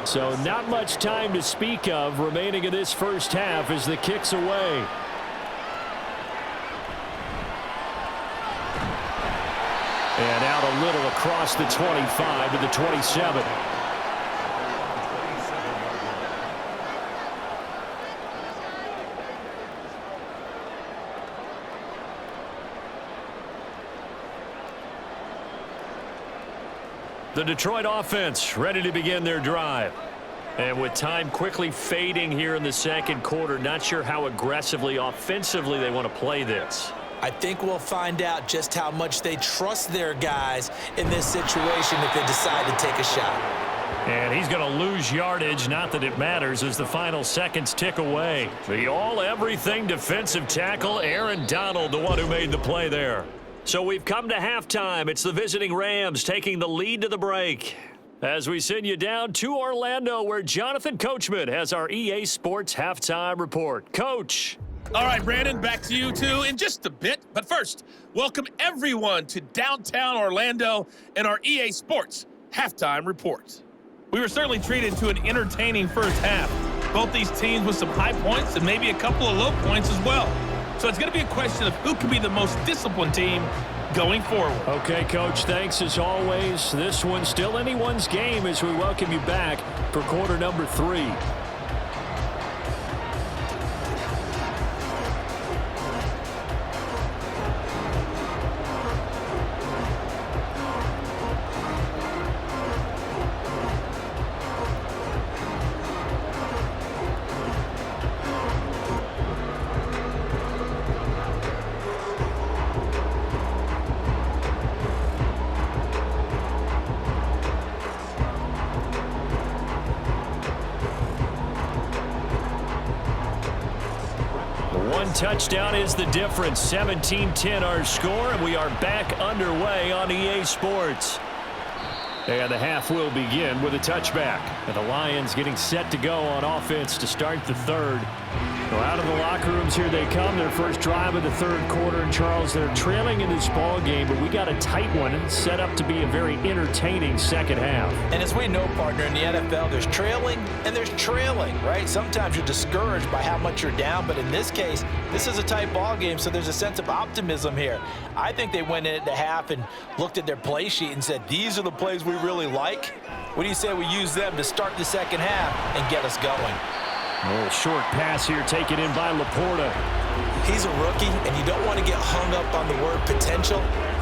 So not much time to speak of remaining in this first half as the kick's away. And out a little across the 25 to the 27. The Detroit offense ready to begin their drive. And with time quickly fading here in the 2nd quarter, not sure how aggressively, offensively they want to play this. I think we'll find out just how much they trust their guys in this situation if they decide to take a shot. And he's going to lose yardage, not that it matters, as the final seconds tick away. The all-everything defensive tackle, Aaron Donald, the one who made the play there. So we've come to halftime. It's the visiting Rams taking the lead to the break. As we send you down to Orlando, where Jonathan Coachman has our EA Sports Halftime Report. Coach. All right, Brandon, back to you two in just a bit. But first, welcome everyone to downtown Orlando and our EA Sports Halftime Report. We were certainly treated to an entertaining first half. Both these teams with some high points and maybe a couple of low points as well. So it's going to be a question of who can be the most disciplined team going forward. Okay, Coach, thanks as always. This one's still anyone's game as we welcome you back for quarter number 3. One touchdown is the difference. 17-10 our score, and we are back underway on EA Sports. And the half will begin with a touchback. And the Lions getting set to go on offense to start the 3rd. Well, out of the locker rooms here they come. Their first drive of the third quarter. And, Charles, they're trailing in this ball game, but we got a tight one set up to be a very entertaining second half. And as we know, partner, in the NFL, there's trailing and there's trailing, right? Sometimes you're discouraged by how much you're down, but in this case, this is a tight ball game, so there's a sense of optimism here. I think they went into half and looked at their play sheet and said, these are the plays we really like. What do you say we use them to start the second half and get us going? A little short pass here taken in by Laporta. He's a rookie, and you don't want to get hung up on the word potential,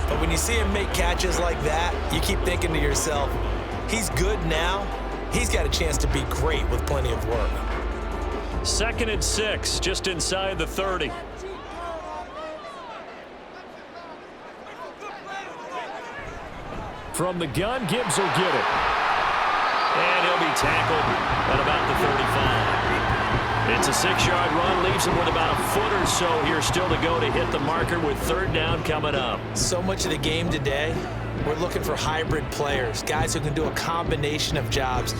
but when you see him make catches like that, you keep thinking to yourself, he's good now. He's got a chance to be great with plenty of work. 2nd and 6, just inside the 30. From the gun, Gibbs will get it. And he'll be tackled at about the 35. It's a 6-yard run, leaves him with about a foot or so here still to go to hit the marker with 3rd down coming up. So much of the game today, we're looking for hybrid players, guys who can do a combination of jobs.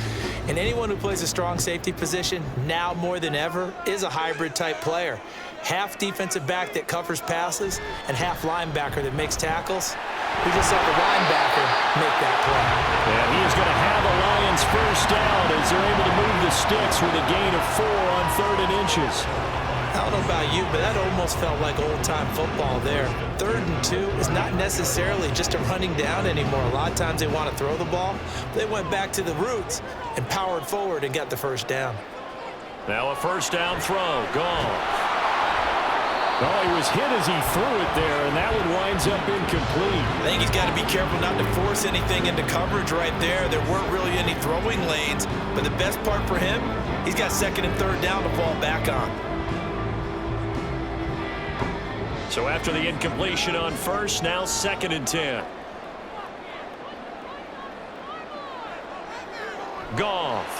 And anyone who plays a strong safety position, now more than ever, is a hybrid type player. Half defensive back that covers passes and half linebacker that makes tackles. We just saw the linebacker make that play. And he is going to have the Lions first down as they're able to move the sticks with a gain of 4 on 3rd and inches. I don't know about you, but that almost felt like old-time football there. 3rd and 2 is not necessarily just a running down anymore. A lot of times they want to throw the ball. They went back to the roots and powered forward and got the first down. Now a first down throw. Gone. Oh, he was hit as he threw it there, and that one winds up incomplete. I think he's got to be careful not to force anything into coverage right there. There weren't really any throwing lanes, but the best part for him, he's got 2nd and 3rd down to fall back on. So after the incompletion on first, now 2nd and 10. Goff.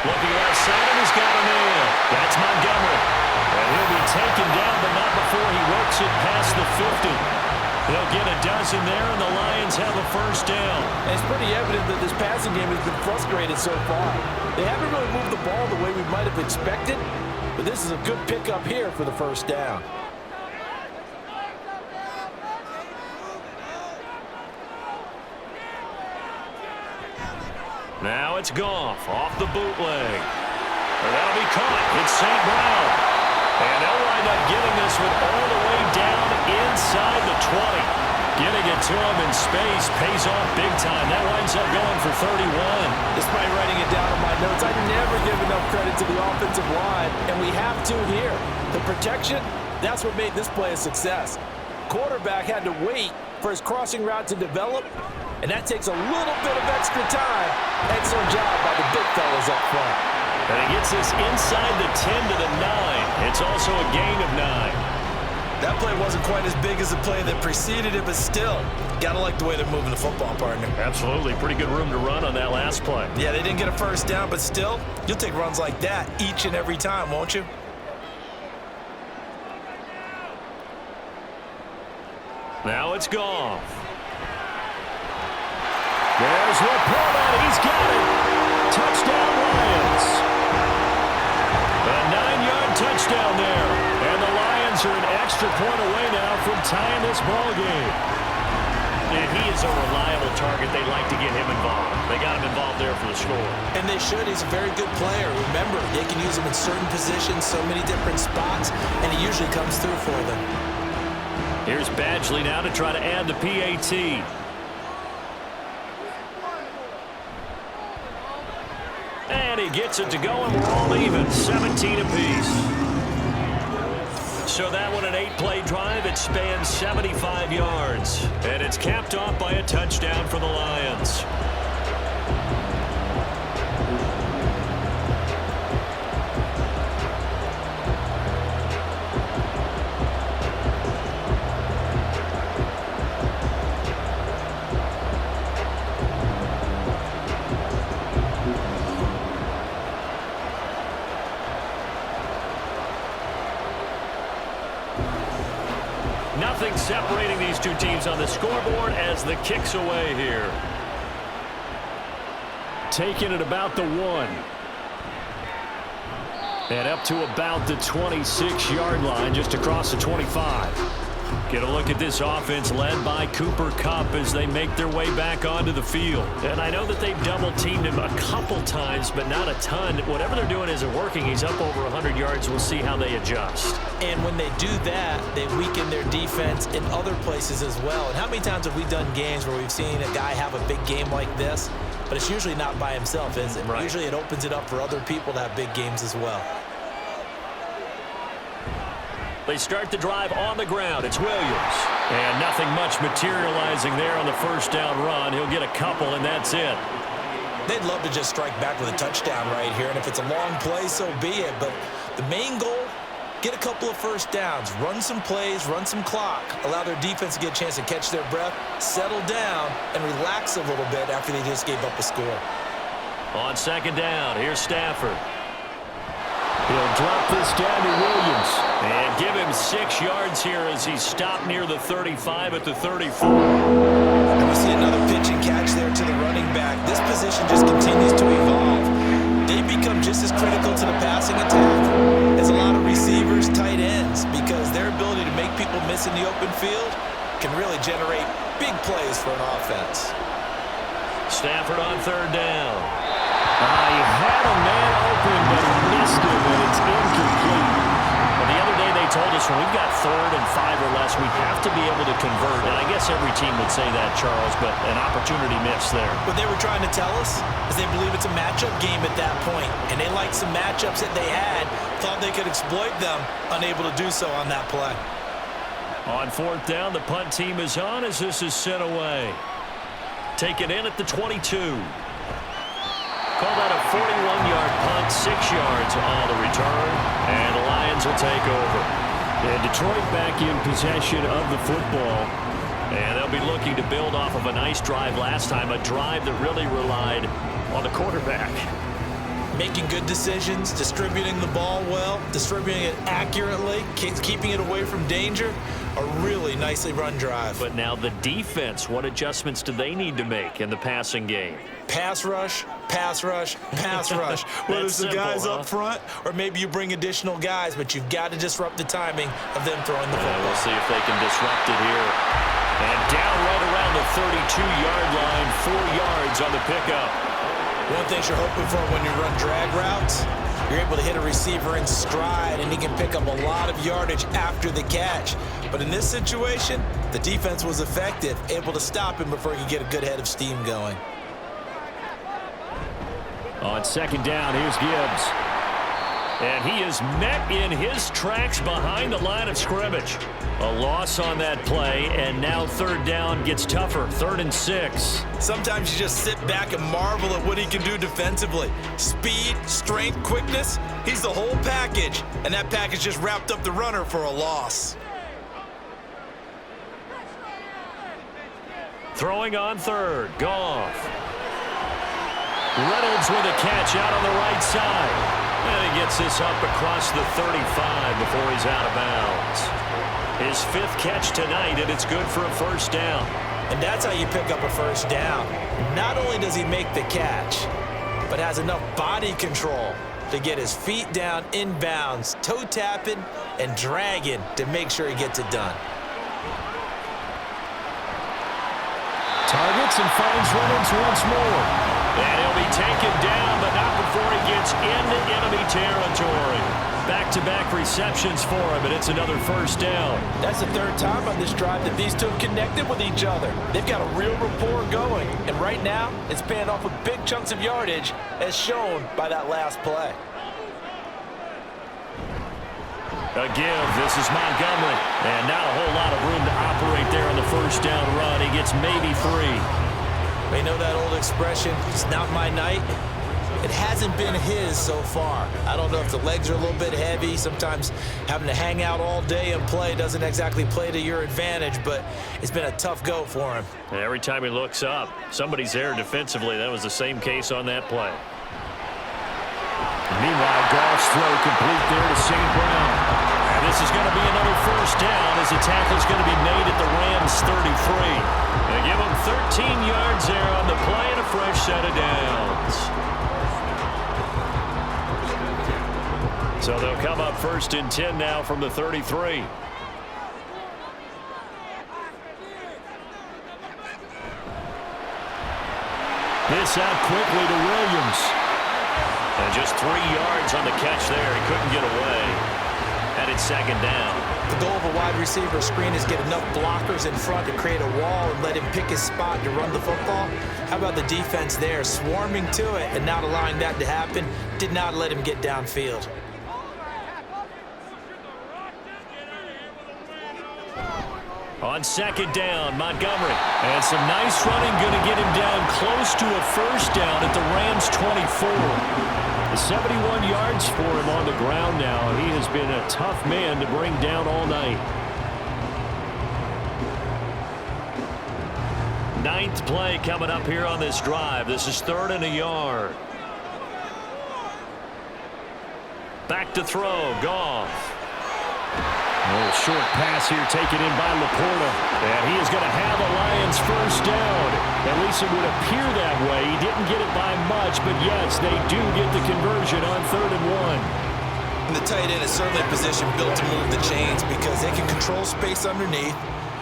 Looking outside, and he's got a man. That's Montgomery. And he'll be taken down, but not before he works it past the 50. They'll get a dozen there, and the Lions have a first down. And it's pretty evident that this passing game has been frustrated so far. They haven't really moved the ball the way we might have expected, but this is a good pickup here for the first down. Now it's Goff off the bootleg. And that'll be caught. It's St. Brown. And they'll wind up getting this one all the way down inside the 20. Getting it to him in space pays off big time. That winds up going for 31. Despite writing it down in my notes, I never give enough credit to the offensive line, and we have to here. The protection, that's what made this play a success. Quarterback had to wait for his crossing route to develop, and that takes a little bit of extra time. Excellent job by the big fellas up front. And he gets this inside the 10 to the 9. It's also a gain of 9. That play wasn't quite as big as the play that preceded it, but still, gotta like the way they're moving the football, partner. Absolutely. Pretty good room to run on that last play. Yeah, they didn't get a first down, but still, you'll take runs like that each and every time, won't you? Now it's Goff. There's Laporta. He's got it. Touchdown, Lions. A 9-yard touchdown there. And the Lions are an extra point away now from tying this ball game. And he is a reliable target. They like to get him involved. They got him involved there for the score. And they should. He's a very good player. Remember, they can use him in certain positions, so many different spots, and he usually comes through for them. Here's Badgley now to try to add the PAT. And he gets it to go, and we're all even, 17 apiece. So that one, an 8-play drive. It spans 75 yards. And it's capped off by a touchdown for the Lions. Nothing separating these two teams on the scoreboard as the kick's away here. Taking it about the 1. And up to about the 26-yard line, just across the 25. Get a look at this offense led by Cooper Kupp as they make their way back onto the field. And I know that they've double-teamed him a couple times, but not a ton. Whatever they're doing isn't working. He's up over 100 yards. We'll see how they adjust. And when they do that, they weaken their defense in other places as well. And how many times have we done games where we've seen a guy have a big game like this, but it's usually not by himself, is it? Right. Usually it opens it up for other people to have big games as well. They start the drive on the ground. It's Williams. And nothing much materializing there on the first down run. He'll get a couple, and that's it. They'd love to just strike back with a touchdown right here, and if it's a long play, so be it. But the main goal, get a couple of first downs, run some plays, run some clock, allow their defense to get a chance to catch their breath, settle down, and relax a little bit after they just gave up a score. On second down, here's Stafford. He'll drop this down to Williams. And give him 6 yards here as he's stopped near the 35 at the 34. And we see another pitch and catch there to the running back. This position just continues to evolve. They become just as critical to the passing attack as a lot of receivers, tight ends, because their ability to make people miss in the open field can really generate big plays for an offense. Stafford on third down. He had a man open, but he missed him, and it's incomplete. But the other day they told us when we've got 3rd and 5 or less, we have to be able to convert. And I guess every team would say that, Charles, but an opportunity missed there. What they were trying to tell us is they believe it's a matchup game at that point, and they liked some matchups that they had, thought they could exploit them, unable to do so on that play. On 4th down, the punt team is on as this is sent away. Taken in at the 22. Call that a 41-yard punt, 6 yards on the return, and the Lions will take over. And Detroit back in possession of the football, and they'll be looking to build off of a nice drive last time, a drive that really relied on the quarterback. Making good decisions, distributing the ball well, distributing it accurately, keeping it away from danger. A really nicely run drive. But now the defense, what adjustments do they need to make in the passing game? Pass rush, pass rush, pass rush. Whether it's the guys up front or maybe you bring additional guys, but you've got to disrupt the timing of them throwing the football. We'll see if they can disrupt it here. And down right around the 32-yard line, 4 yards on the pickup. One thing you're hoping for when you run drag routes, you're able to hit a receiver in stride, and he can pick up a lot of yardage after the catch. But in this situation, the defense was effective, able to stop him before he could get a good head of steam going. On second down, here's Gibbs. And he is met in his tracks behind the line of scrimmage. A loss on that play, and now 3rd down gets tougher. 3rd and 6. Sometimes you just sit back and marvel at what he can do defensively. Speed, strength, quickness, he's the whole package. And that package just wrapped up the runner for a loss. Throwing on 3rd, Goff. Reynolds with a catch out on the right side. And he gets this up across the 35 before he's out of bounds. His 5th catch tonight, and it's good for a 1st down. And that's how you pick up a 1st down. Not only does he make the catch, but has enough body control to get his feet down inbounds, toe tapping and dragging to make sure he gets it done. Targets and finds Reynolds once more. And he'll be taken down, but not before he gets into enemy territory. Back-to-back receptions for him, and it's another 1st down. That's the 3rd time on this drive that these two have connected with each other. They've got a real rapport going, and right now it's paying off with big chunks of yardage, as shown by that last play. A give. This is Montgomery, and not a whole lot of room to operate there on the 1st down run. He gets maybe 3. You know that old expression, it's not my night? It hasn't been his so far. I don't know if the legs are a little bit heavy. Sometimes having to hang out all day and play doesn't exactly play to your advantage, but it's been a tough go for him. Every time he looks up, somebody's there defensively. That was the same case on that play. Meanwhile, Goff's throw complete there to St. Brown. And this is going to be another 1st down as the tackle's going to be made at the Rams' 33. They give him 13 yards there on the play and a fresh set of downs. So they'll come up 1st and 10 now from the 33. This out quickly to Williams. And just 3 yards on the catch there. He couldn't get away. And it's 2nd down. The goal of a wide receiver screen is get enough blockers in front to create a wall and let him pick his spot to run the football. How about the defense there, swarming to it and not allowing that to happen? Did not let him get downfield. On 2nd down, Montgomery. And some nice running, going to get him down close to a 1st down at the Rams' 24. 71 yards for him on the ground now. He has been a tough man to bring down all night. 9th play coming up here on this drive. This is 3rd and a yard. Back to throw, Goff. A little short pass here taken in by Laporta. And he is going to have a Lions 1st down. At least it would appear that way. He didn't get it by much, but yes, they do get the conversion on 3rd and 1. And the tight end is certainly a position built to move the chains because they can control space underneath.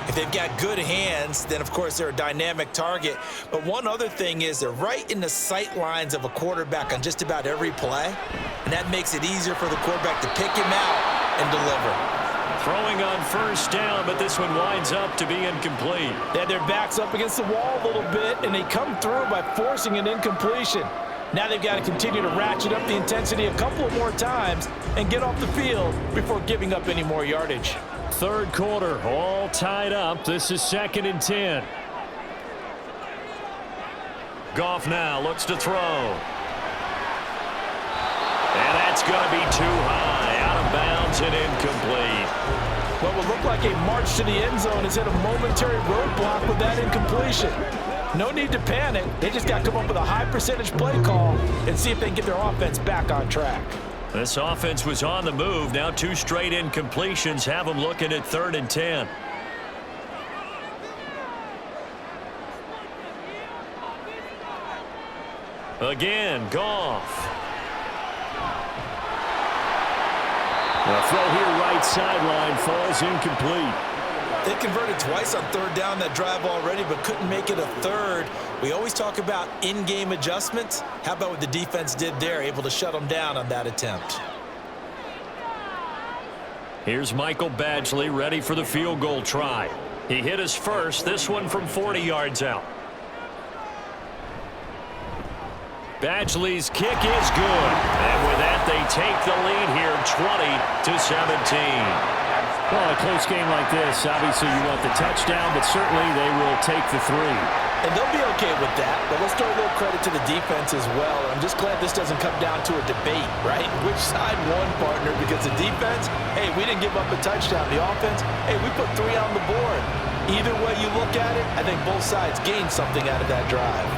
If they've got good hands, then of course they're a dynamic target. But one other thing is they're right in the sight lines of a quarterback on just about every play. And that makes it easier for the quarterback to pick him out and deliver. Throwing on 1st down, but this one winds up to be incomplete. They had their backs up against the wall a little bit, and they come through by forcing an incompletion. Now they've got to continue to ratchet up the intensity a couple of more times and get off the field before giving up any more yardage. 3rd quarter, all tied up. This is 2nd and 10. Goff now looks to throw. And that's going to be too high. Out of bounds and incomplete. What would look like a march to the end zone has hit a momentary roadblock with that incompletion. No need to panic. They just got to come up with a high percentage play call and see if they can get their offense back on track. This offense was on the move. Now 2 straight incompletions have them looking at 3rd and 10. Again, Goff. The throw here right sideline falls incomplete. They converted twice on 3rd down that drive already, but couldn't make it a 3rd. We always talk about in-game adjustments. How about what the defense did there, able to shut them down on that attempt? Here's Michael Badgley ready for the field goal try. He hit his first, this one from 40 yards out. Badgley's kick is good. And with that, they take the lead here 20-17. Well, a close game like this, obviously you want the touchdown, but certainly they will take the 3. And they'll be okay with that, but let's throw a little credit to the defense as well. I'm just glad this doesn't come down to a debate, right? Which side won, partner? Because the defense, hey, we didn't give up a touchdown. The offense, hey, we put 3 on the board. Either way you look at it, I think both sides gained something out of that drive.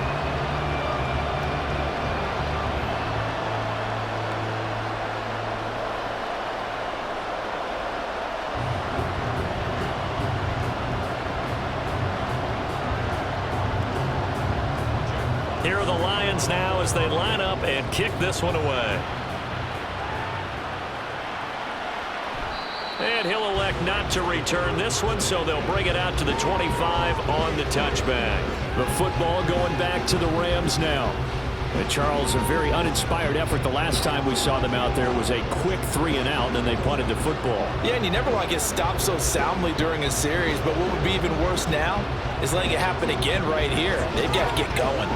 Here are the Lions now as they line up and kick this one away. And he'll elect not to return this one, so they'll bring it out to the 25 on the touchback. The football going back to the Rams now. And Charles, a very uninspired effort the last time we saw them out there was a quick 3 and out, and then they punted the football. Yeah, and you never want to get stopped so soundly during a series, but what would be even worse now is letting it happen again right here. They've got to get going.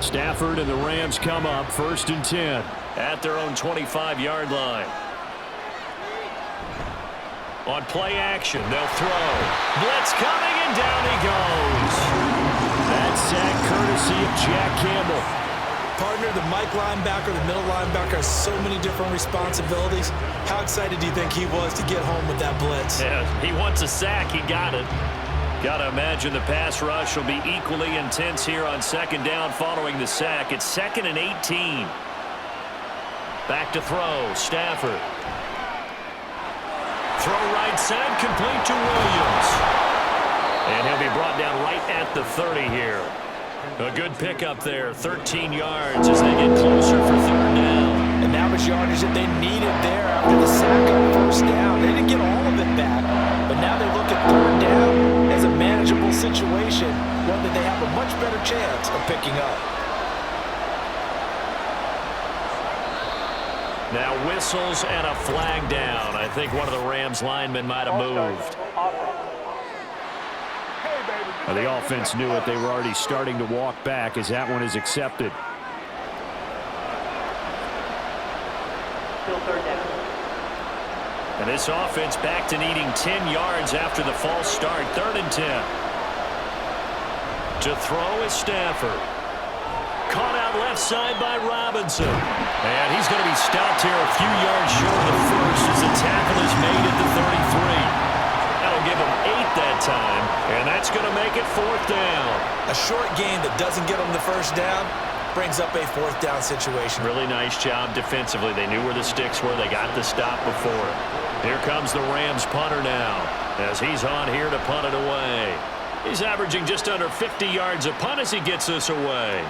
Stafford and the Rams come up 1st and 10. At their own 25-yard line. On play action, they'll throw. Blitz coming, and down he goes. That sack courtesy of Jack Campbell. Partner, the Mike linebacker, the middle linebacker has so many different responsibilities. How excited do you think he was to get home with that blitz? Yeah, he wants a sack. He got it. Got to imagine the pass rush will be equally intense here on 2nd down following the sack. It's 2nd and 18. Back to throw, Stafford. Throw right side, complete to Williams. And he'll be brought down right at the 30 here. A good pickup there, 13 yards as they get closer for third down. And that was yardage that they needed there after the sack on first down. They didn't get all of it back, but now they look at third down as a manageable situation, one that they have a much better chance of picking up. Now whistles and a flag down. I think one of the Rams linemen might have moved. Well, the offense knew it. They were already starting to walk back as that one is accepted. Still third down. And this offense back to needing 10 yards after the false start. 3rd and 10. To throw is Stafford. Caught out left side by Robinson. And he's going to be stopped here a few yards short of the first as the tackle is made at the 33. That'll give him 8 that time, and that's going to make it 4th down. A short game that doesn't get them the first down brings up a 4th down situation. Really nice job defensively. They knew where the sticks were. They got the stop before it. Here comes the Rams punter now as he's on here to punt it away. He's averaging just under 50 yards a punt as he gets this away.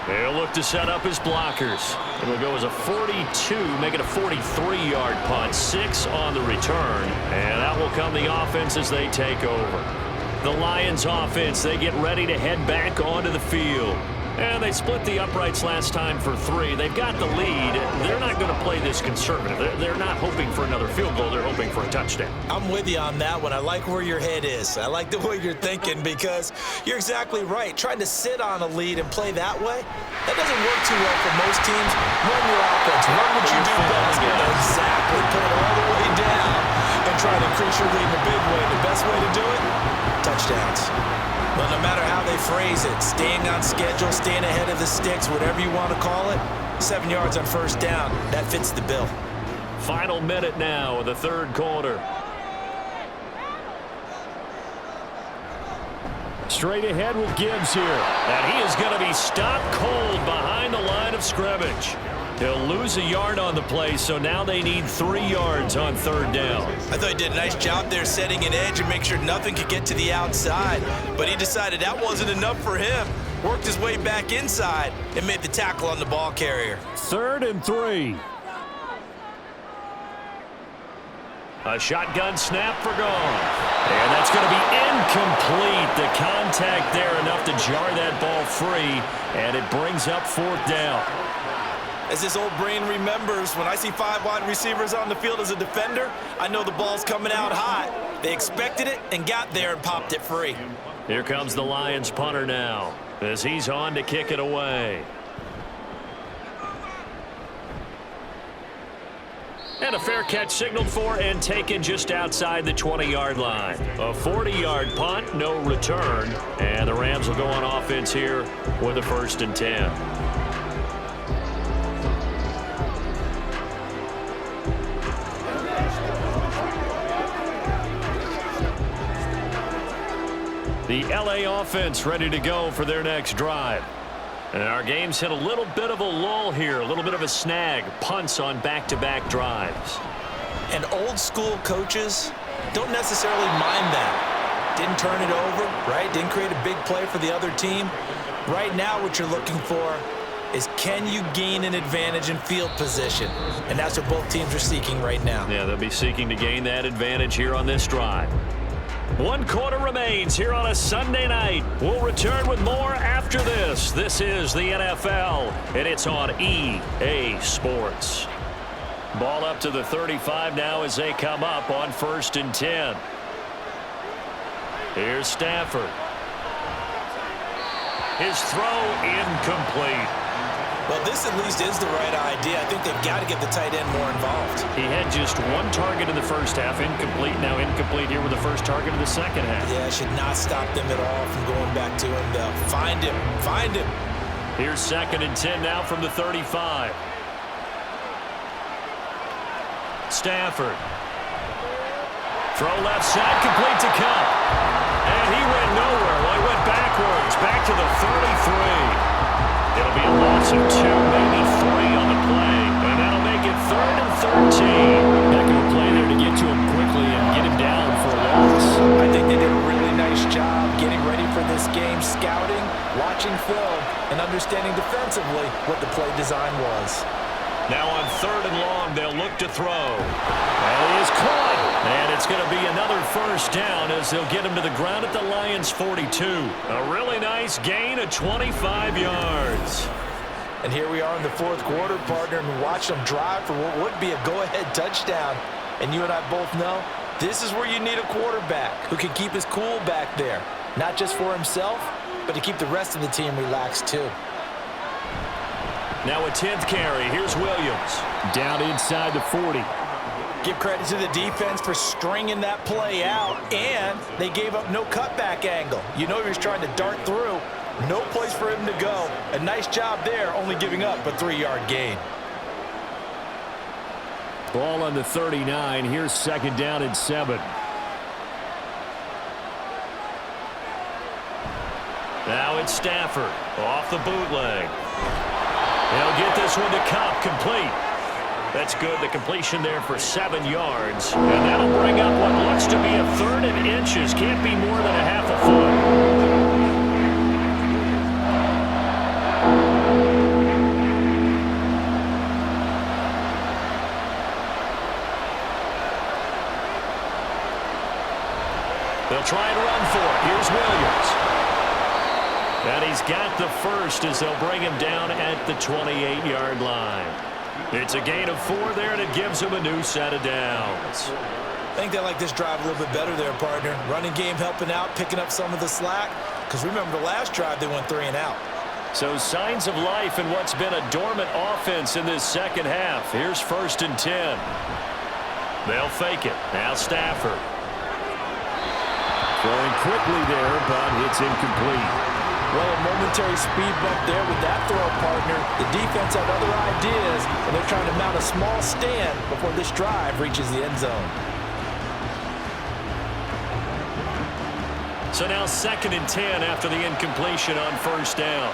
They'll look to set up his blockers. It'll go as a 42, make it a 43-yard punt, 6 on the return, and out will come the offense as they take over. The Lions offense, they get ready to head back onto the field. And they split the uprights last time for 3. They've got the lead. They're not going to play this conservative. They're not hoping for another field goal. They're hoping for a touchdown. I'm with you on that one. I like where your head is. I like the way you're thinking because you're exactly right. Trying to sit on a lead and play that way, that doesn't work too well for most teams. Run your offense. Run what you do best. Exactly. Put it all the way down and try to increase your lead in a big way. The best way to do it? Touchdowns. Well, no matter how they phrase it, staying on schedule, staying ahead of the sticks, whatever you want to call it, 7 yards on first down, that fits the bill. Final minute now of the 3rd quarter. Straight ahead with Gibbs here. And he is going to be stopped cold behind the line of scrimmage. He'll lose a yard on the play, so now they need 3 yards on 3rd down. I thought he did a nice job there setting an edge and make sure nothing could get to the outside. But he decided that wasn't enough for him. Worked his way back inside and made the tackle on the ball carrier. 3rd and 3. A shotgun snap for Goff. And that's going to be incomplete. The contact there enough to jar that ball free, and it brings up 4th down. As this old brain remembers, when I see 5 wide receivers on the field as a defender, I know the ball's coming out hot. They expected it and got there and popped it free. Here comes the Lions punter now as he's on to kick it away. And a fair catch signaled for and taken just outside the 20-yard line. A 40-yard punt, no return. And the Rams will go on offense here with a 1st and 10. The LA offense ready to go for their next drive. And our game's hit a little bit of a lull here, a little bit of a snag. Punts on back-to-back drives. And old school coaches don't necessarily mind that. Didn't turn it over, right? Didn't create a big play for the other team. Right now what you're looking for is can you gain an advantage in field position? And that's what both teams are seeking right now. Yeah, they'll be seeking to gain that advantage here on this drive. 1 quarter remains here on a Sunday night. We'll return with more after this. This is the NFL, and it's on EA Sports. Ball up to the 35 now as they come up on 1st and 10. Here's Stafford. His throw incomplete. Well, this at least is the right idea. I think they've got to get the tight end more involved. He had just 1 target in the first half, incomplete. Now incomplete here with the first target of the second half. Yeah, it should not stop them at all from going back to him, though. Find him. Find him. Here's 2nd and 10 now from the 35. Stafford. Throw left side, complete to Cup. And he went nowhere. Well, he went backwards, back to the 33. It'll be a loss of 2, maybe 3 on the play. And that'll make it 3rd and 13. Heck of a play there to get to him quickly and get him down for a loss. I think they did a really nice job getting ready for this game, scouting watching film and understanding defensively what the play design was. Now on 3rd and long, they'll look to throw. That is caught. And it's going to be another first down as they'll get him to the ground at the Lions' 42. A really nice gain of 25 yards. And here we are in the 4th quarter, partner, and watch them drive for what would be a go-ahead touchdown. And you and I both know this is where you need a quarterback who can keep his cool back there. Not just for himself, but to keep the rest of the team relaxed too. Now a 10th carry. Here's Williams. Down inside the 40. Give credit to the defense for stringing that play out, and they gave up no cutback angle. You know he was trying to dart through. No place for him to go. A nice job there, only giving up a 3-yard gain. Ball on the 39. Here's 2nd down and 7. Now it's Stafford off the bootleg. He'll get this one to Cup, complete. That's good. The completion there for 7 yards. And that'll bring up what looks to be a 3rd and inches. Can't be more than a half a foot. They'll try and run for it. Here's Williams. And he's got the first as they'll bring him down at the 28-yard line. It's a gain of 4 there, and it gives him a new set of downs. I think they like this drive a little bit better there, partner. Running game helping out, picking up some of the slack. Because remember, the last drive they went 3 and out. So signs of life in what's been a dormant offense in this second half. Here's 1st and 10. They'll fake it. Now Stafford. Throwing quickly there, but it's incomplete. Well, a momentary speed bump there with that throw, partner. The defense had other ideas, and they're trying to mount a small stand before this drive reaches the end zone. So now 2nd and 10 after the incompletion on 1st down.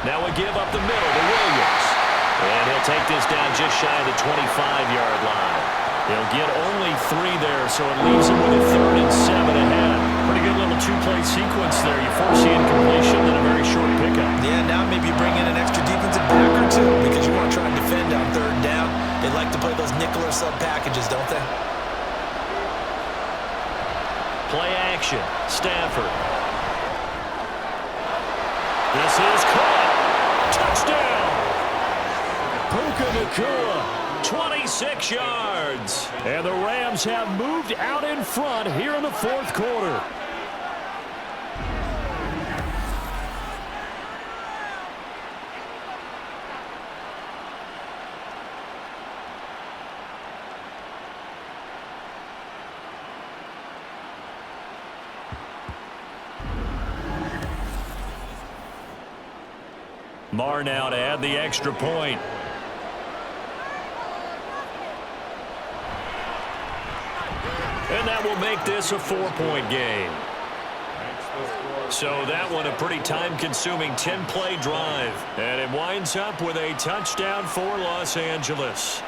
Now a give up the middle to Williams. And he'll take this down just shy of the 25-yard line. He'll get only 3 there, so it leaves him with a 3rd and 7 ahead. Pretty good little 2-play sequence there. You force the incompletion, then a very short pickup. Yeah, now maybe bring in an extra defensive back or two because you want to try and defend on 3rd down. They like to play those nickel or sub packages, don't they? Play action. Stafford. This is caught. Touchdown. Puka Nacua. 26 yards. And the Rams have moved out in front here in the 4th quarter. Marr now to add the extra point. And that will make this a 4-point game. So that one a pretty time-consuming 10-play drive. And it winds up with a touchdown for Los Angeles.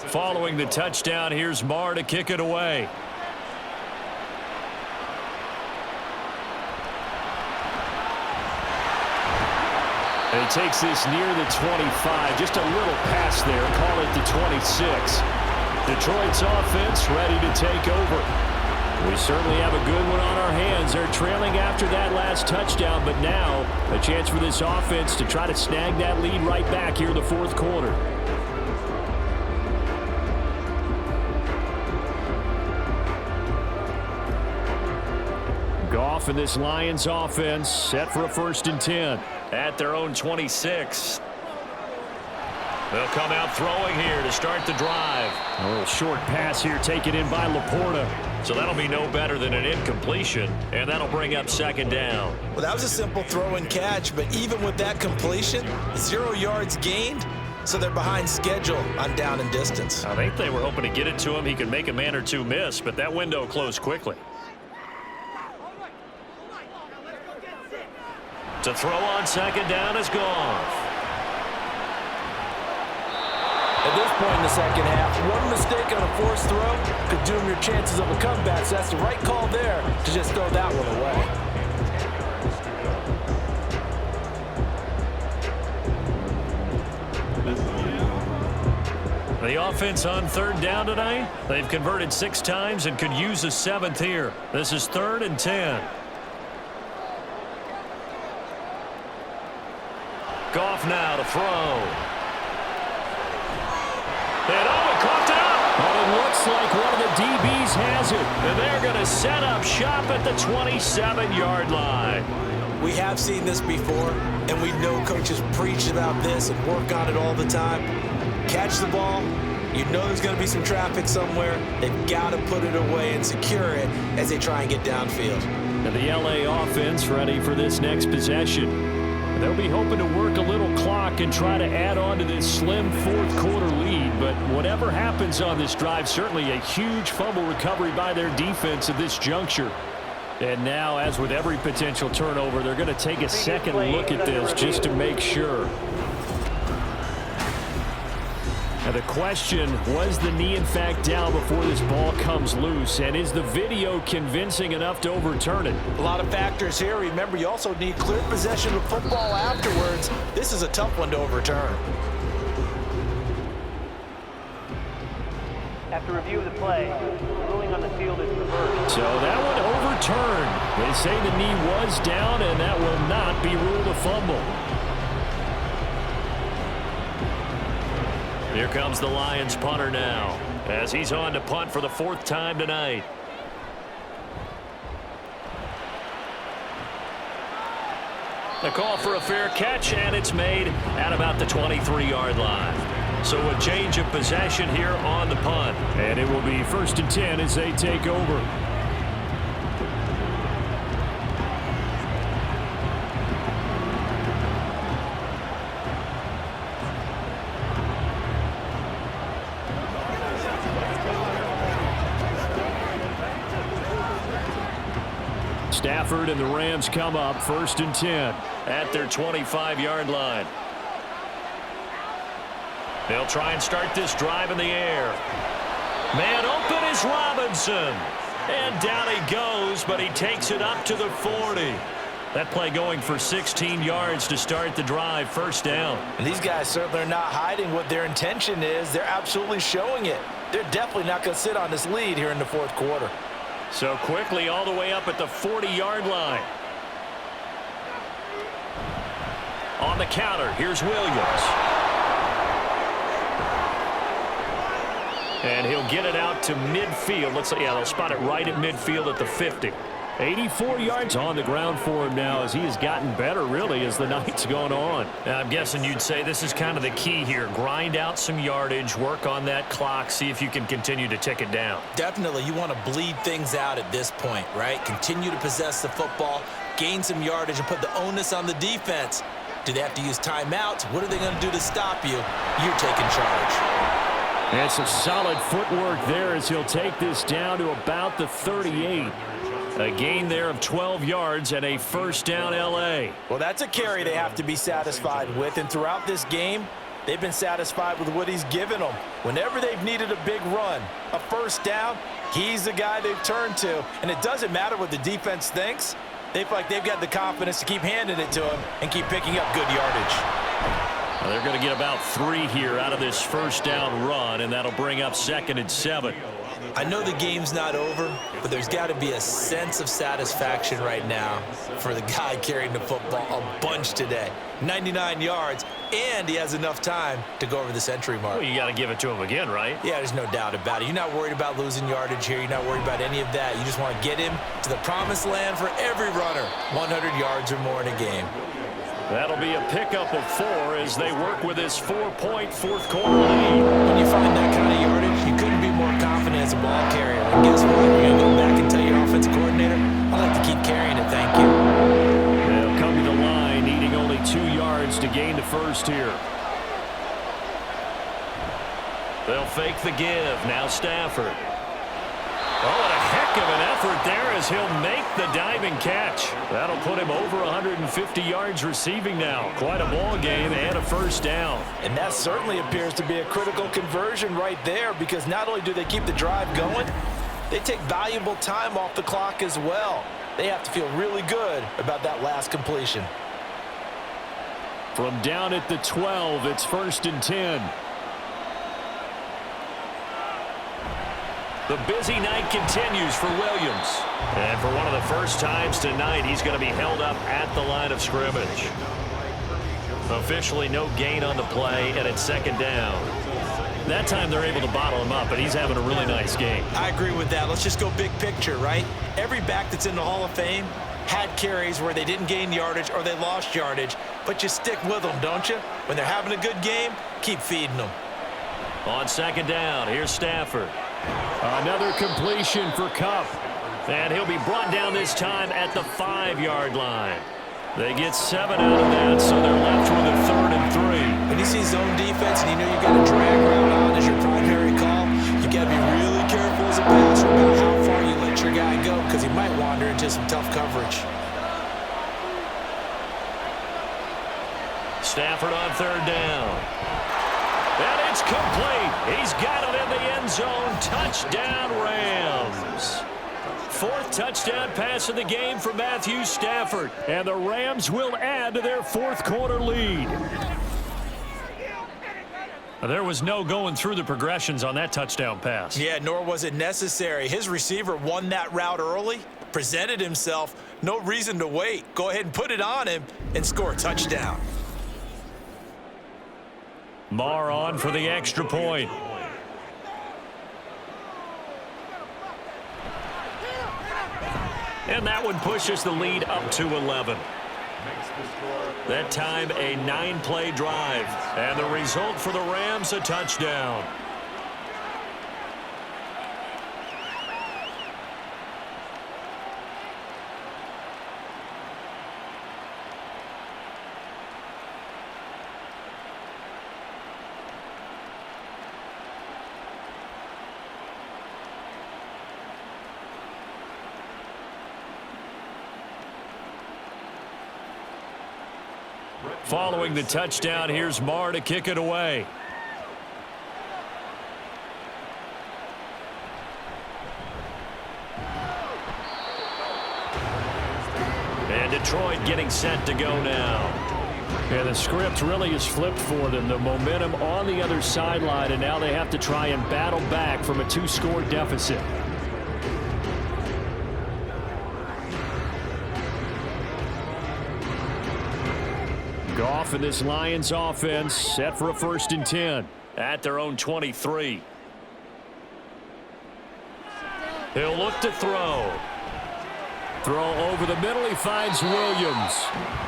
Following the touchdown, here's Marr to kick it away. And he takes this near the 25. Just a little pass there. Call it the 26. Detroit's offense ready to take over. We certainly have a good one on our hands. They're trailing after that last touchdown, but now a chance for this offense to try to snag that lead right back here in the 4th quarter. Goff and this Lions offense set for a 1st and 10. At their own 26. They'll come out throwing here to start the drive. A little short pass here taken in by Laporta. So that'll be no better than an incompletion, and that'll bring up 2nd down. Well, that was a simple throw and catch, but even with that completion, 0 yards gained, so they're behind schedule on down and distance. I think they were hoping to get it to him. He could make a man or two miss, but that window closed quickly. To throw on second down is Goff. At this point in the second half, one mistake on a forced throw could doom your chances of a comeback. So that's the right call there to just throw that one away. The offense on third down tonight. They've converted 6 times and could use a 7th here. This is 3rd and 10. Goff now to throw. And he caught it up. But it looks like one of the DBs has it. And they're going to set up shop at the 27-yard line. We have seen this before, and we know coaches preach about this and work on it all the time. Catch the ball. You know there's going to be some traffic somewhere. They've got to put it away and secure it as they try and get downfield. And the LA offense ready for this next possession. They'll be hoping to work a little clock and try to add on to this slim fourth-quarter lead. But whatever happens on this drive, certainly a huge fumble recovery by their defense at this juncture. And now, as with every potential turnover, they're going to take a second look at this just to make sure. Now the question, was the knee in fact down before this ball comes loose? And is the video convincing enough to overturn it? A lot of factors here. Remember, you also need clear possession of football afterwards. This is a tough one to overturn. After review of the play, ruling on the field is reversed. So that one overturned. They say the knee was down, and that will not be ruled a fumble. Here comes the Lions punter now as he's on to punt for the 4th time tonight. The call for a fair catch, and it's made at about the 23-yard line. So a change of possession here on the punt. And it will be 1st and 10 as they take over. Stafford and the Rams come up 1st and 10 at their 25-yard line. They'll try and start this drive in the air. Man open is Robinson. And down he goes, but he takes it up to the 40. That play going for 16 yards to start the drive, 1st down. And these guys certainly are not hiding what their intention is. They're absolutely showing it. They're definitely not going to sit on this lead here in the 4th quarter. So quickly all the way up at the 40-yard line. On the counter, here's Williams. And he'll get it out to midfield. Looks like, yeah, they'll spot it right at midfield at the 50. 84 yards on the ground for him now as he has gotten better, really, as the night's gone on. Now, I'm guessing you'd say this is kind of the key here. Grind out some yardage, work on that clock, see if you can continue to tick it down. Definitely. You want to bleed things out at this point, right? Continue to possess the football, gain some yardage, and put the onus on the defense. Do they have to use timeouts? What are they going to do to stop you? You're taking charge. And some solid footwork there as he'll take this down to about the 38. A gain there of 12 yards and a 1st down L.A. Well, that's a carry they have to be satisfied with. And throughout this game, they've been satisfied with what he's given them. Whenever they've needed a big run, a 1st down, he's the guy they've turned to. And it doesn't matter what the defense thinks. They feel like they've got the confidence to keep handing it to him and keep picking up good yardage. Well, they're going to get about 3 here out of this 1st down run, and that'll bring up 2nd and 7. I know the game's not over, but there's got to be a sense of satisfaction right now for the guy carrying the football a bunch today. 99 yards, and he has enough time to go over the century mark. Well, you got to give it to him again, right? Yeah, there's no doubt about it. You're not worried about losing yardage here. You're not worried about any of that. You just want to get him to the promised land for every runner. 100 yards or more in a game. That'll be a pickup of 4 as they work with this 4-point 4th quarter lead. When you find that kind of yardage, you couldn't be more confident as a ball carrier. And guess what? You're going to go back and tell your offensive coordinator, I'd like to keep carrying it, thank you. They'll come to the line, needing only 2 yards to gain the 1st here. They'll fake the give. Now Stafford. Oh, and a heck of an effort there as he'll make the diving catch. That'll put him over 150 yards receiving now. Quite a ball game and a first down. And that certainly appears to be a critical conversion right there, because not only do they keep the drive going, they take valuable time off the clock as well. They have to feel really good about that last completion. From down at the 12, it's 1st and 10. The busy night continues for Williams. And for one of the first times tonight, he's going to be held up at the line of scrimmage. Officially no gain on the play, and it's 2nd down. That time they're able to bottle him up, but he's having a really nice game. I agree with that. Let's just go big picture, right? Every back that's in the Hall of Fame had carries where they didn't gain yardage or they lost yardage, but you stick with them, don't you? When they're having a good game, keep feeding them. On 2nd down, here's Stafford. Another completion for Kupp. And he'll be brought down this time at the 5-yard line. They get 7 out of that, so they're left with a 3rd and 3. When you see zone defense and you know you got a drag route on as your primary call, you got to be really careful as a passer about how far you let your guy go, because he might wander into some tough coverage. Stafford on 3rd down. And it's complete. He's got it in the end zone. Touchdown, Rams. 4th touchdown pass of the game for Matthew Stafford. And the Rams will add to their 4th quarter lead. There was no going through the progressions on that touchdown pass. Yeah, nor was it necessary. His receiver won that route early, presented himself. No reason to wait. Go ahead and put it on him and score a touchdown. Marr on for the extra point. And that one pushes the lead up to 11. That time a 9-play drive. And the result for the Rams, a touchdown. Following the touchdown, here's Marr to kick it away. And Detroit getting set to go now. And the script really is flipped for them. The momentum on the other sideline, and now they have to try and battle back from a 2-score deficit. Goff and this Lions offense set for a 1st and 10. At their own 23. He'll look to throw. Throw over the middle. He finds Williams.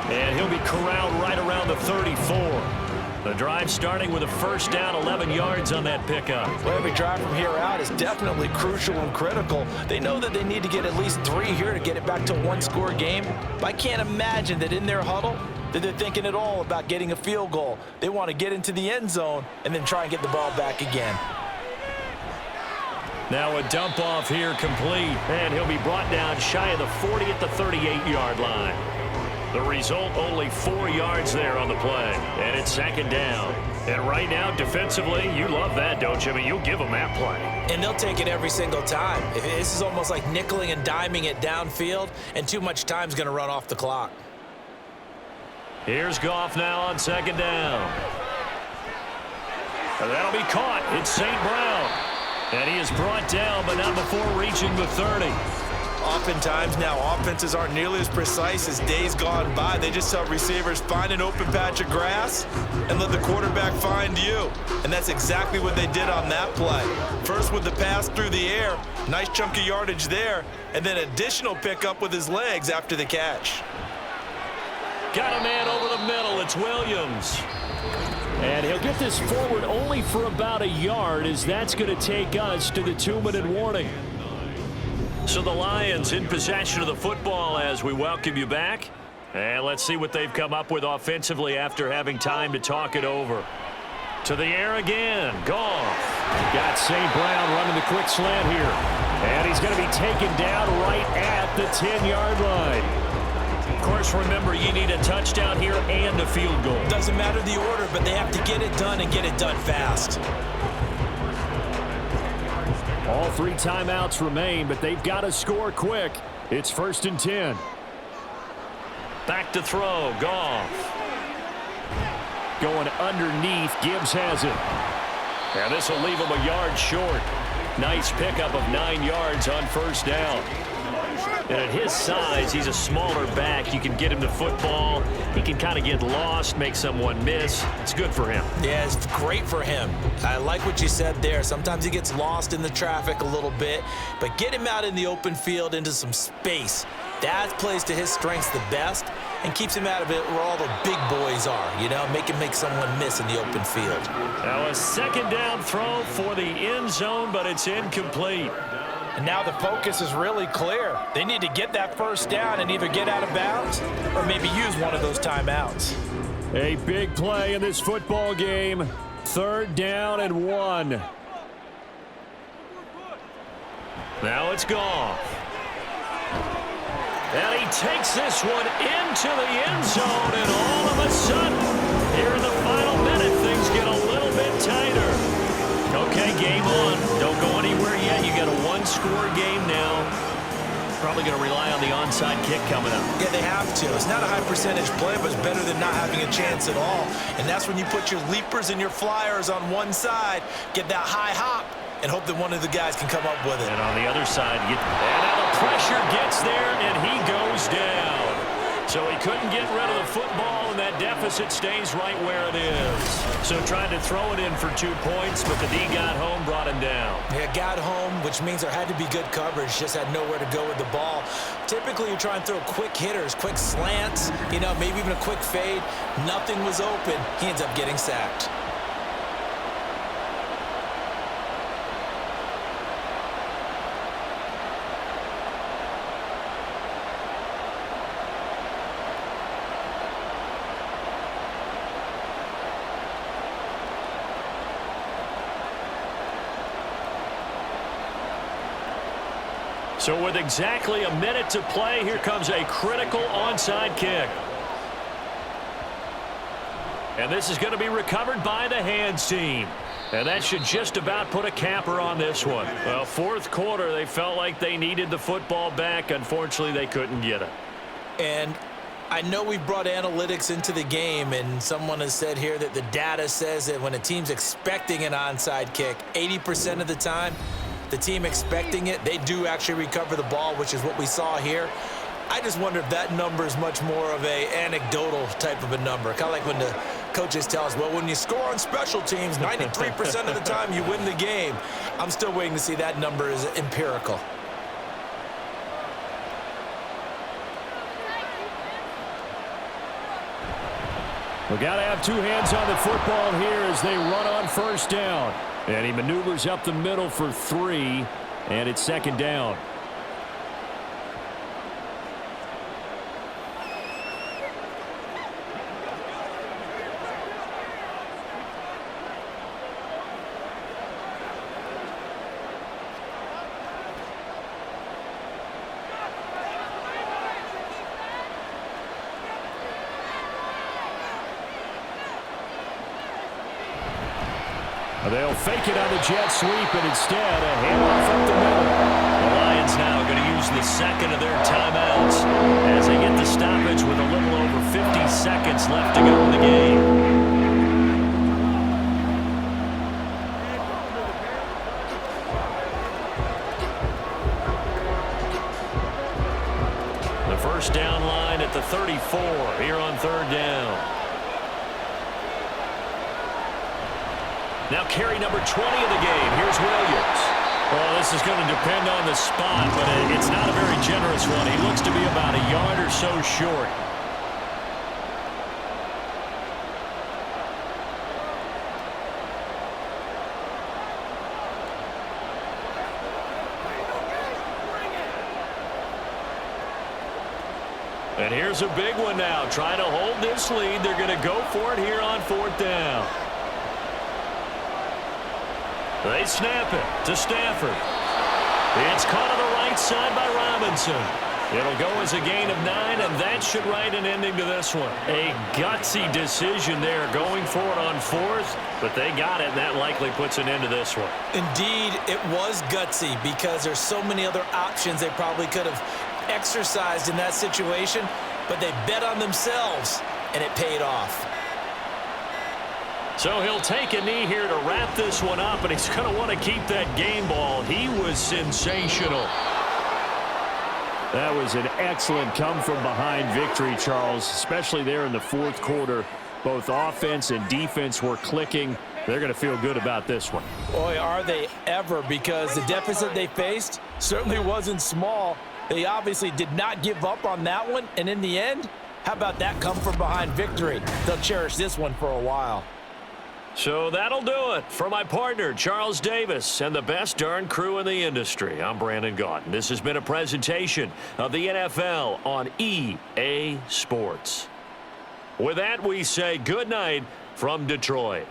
And he'll be corralled right around the 34. The drive starting with a 1st down, 11 yards on that pickup. Well, every drive from here out is definitely crucial and critical. They know that they need to get at least 3 here to get it back to a 1-score game. But I can't imagine that in their huddle that they're thinking at all about getting a field goal. They want to get into the end zone and then try and get the ball back again. Now a dump off here complete. And he'll be brought down shy of the 40 at the 38-yard line. The result, only 4 yards there on the play. And it's 2nd down. And right now, defensively, you love that, don't you? I mean, you'll give them that play. And they'll take it every single time. This is almost like nickeling and diming it downfield, and too much time's going to run off the clock. Here's Goff now on 2nd down. And that'll be caught. It's St. Brown. And he is brought down, but not before reaching the 30. Oftentimes now, offenses aren't nearly as precise as days gone by. They just tell receivers, find an open patch of grass and let the quarterback find you. And that's exactly what they did on that play. First with the pass through the air, nice chunk of yardage there, and then additional pickup with his legs after the catch. Got a man over the middle. It's Williams. And he'll get this forward only for about a yard, as that's going to take us to the 2-minute warning. So the Lions in possession of the football as we welcome you back. And let's see what they've come up with offensively after having time to talk it over. To the air again. Goff. Got St. Brown running the quick slant here. And he's going to be taken down right at the 10-yard line. Of course, remember, you need a touchdown here and a field goal. Doesn't matter the order, but they have to get it done and get it done fast. All 3 timeouts remain, but they've got to score quick. It's 1st and 10. Back to throw, Goff. Going underneath, Gibbs has it. And this will leave him a yard short. Nice pickup of 9 yards on 1st down. And at his size, he's a smaller back. You can get him the football. He can kind of get lost, make someone miss. It's good for him. Yeah, it's great for him. I like what you said there. Sometimes he gets lost in the traffic a little bit, but get him out in the open field into some space. That plays to his strengths the best and keeps him out of it where all the big boys are, you know, make someone miss in the open field. Now a 2nd down throw for the end zone, but it's incomplete. And now the focus is really clear. They need to get that 1st down and either get out of bounds or maybe use one of those timeouts. A big play in this football game. 3rd down and 1. Now it's Goff. And he takes this one into the end zone, and all of a sudden, here in the final minute, things get a little bit tighter. Okay, game on. Don't go anywhere yet. You got a 1-score game now. Probably going to rely on the onside kick coming up. Yeah, they have to. It's not a high percentage play, but it's better than not having a chance at all. And that's when you put your leapers and your flyers on one side, get that high hop, and hope that one of the guys can come up with it. And on the other side, and now the pressure gets there, and he goes down. So he couldn't get rid of the football, and that deficit stays right where it is. So trying to throw it in for 2 points, but the D got home, brought him down. Yeah, got home, which means there had to be good coverage. Just had nowhere to go with the ball. Typically, you try and throw quick hitters, quick slants, you know, maybe even a quick fade. Nothing was open. He ends up getting sacked. So with exactly a minute to play, here comes a critical onside kick. And this is going to be recovered by the hands team. And that should just about put a capper on this one. Well, 4th quarter, they felt like they needed the football back. Unfortunately, they couldn't get it. And I know we've brought analytics into the game, and someone has said here that the data says that when a team's expecting an onside kick, 80% of the time, the team expecting it, they do actually recover the ball, which is what we saw here. I just wonder if that number is much more of a anecdotal type of a number. Kind of like when the coaches tell us, well, when you score on special teams, 93% of the time you win the game. I'm still waiting to see that number is empirical. We got to have 2 hands on the football here as they run on 1st down. And he maneuvers up the middle for 3, and it's 2nd down. They'll fake it on the jet sweep, and instead a handoff up the middle. The Lions now going to use the 2nd of their timeouts as they get the stoppage with a little over 50 seconds left to go in the game. The 1st down line at the 34 here on 3rd down. Now carry number 20 of the game. Here's Williams. Well, this is going to depend on the spot, but it's not a very generous one. He looks to be about a yard or so short. And here's a big one now. Trying to hold this lead. They're going to go for it here on 4th down. They snap it to Stafford. It's caught on the right side by Robinson. It'll go as a gain of 9, and that should write an ending to this one. A gutsy decision there going for it on 4th, but they got it, and that likely puts an end to this one. Indeed, it was gutsy because there's so many other options they probably could have exercised in that situation, but they bet on themselves, and it paid off. So he'll take a knee here to wrap this one up, and he's going to want to keep that game ball. He was sensational. That was an excellent come-from-behind victory, Charles, especially there in the 4th quarter. Both offense and defense were clicking. They're going to feel good about this one. Boy, are they ever, because the deficit they faced certainly wasn't small. They obviously did not give up on that one, and in the end, how about that come-from-behind victory? They'll cherish this one for a while. So that'll do it for my partner, Charles Davis, and the best darn crew in the industry. I'm Brandon Gaudin. This has been a presentation of the NFL on EA Sports. With that, we say good night from Detroit.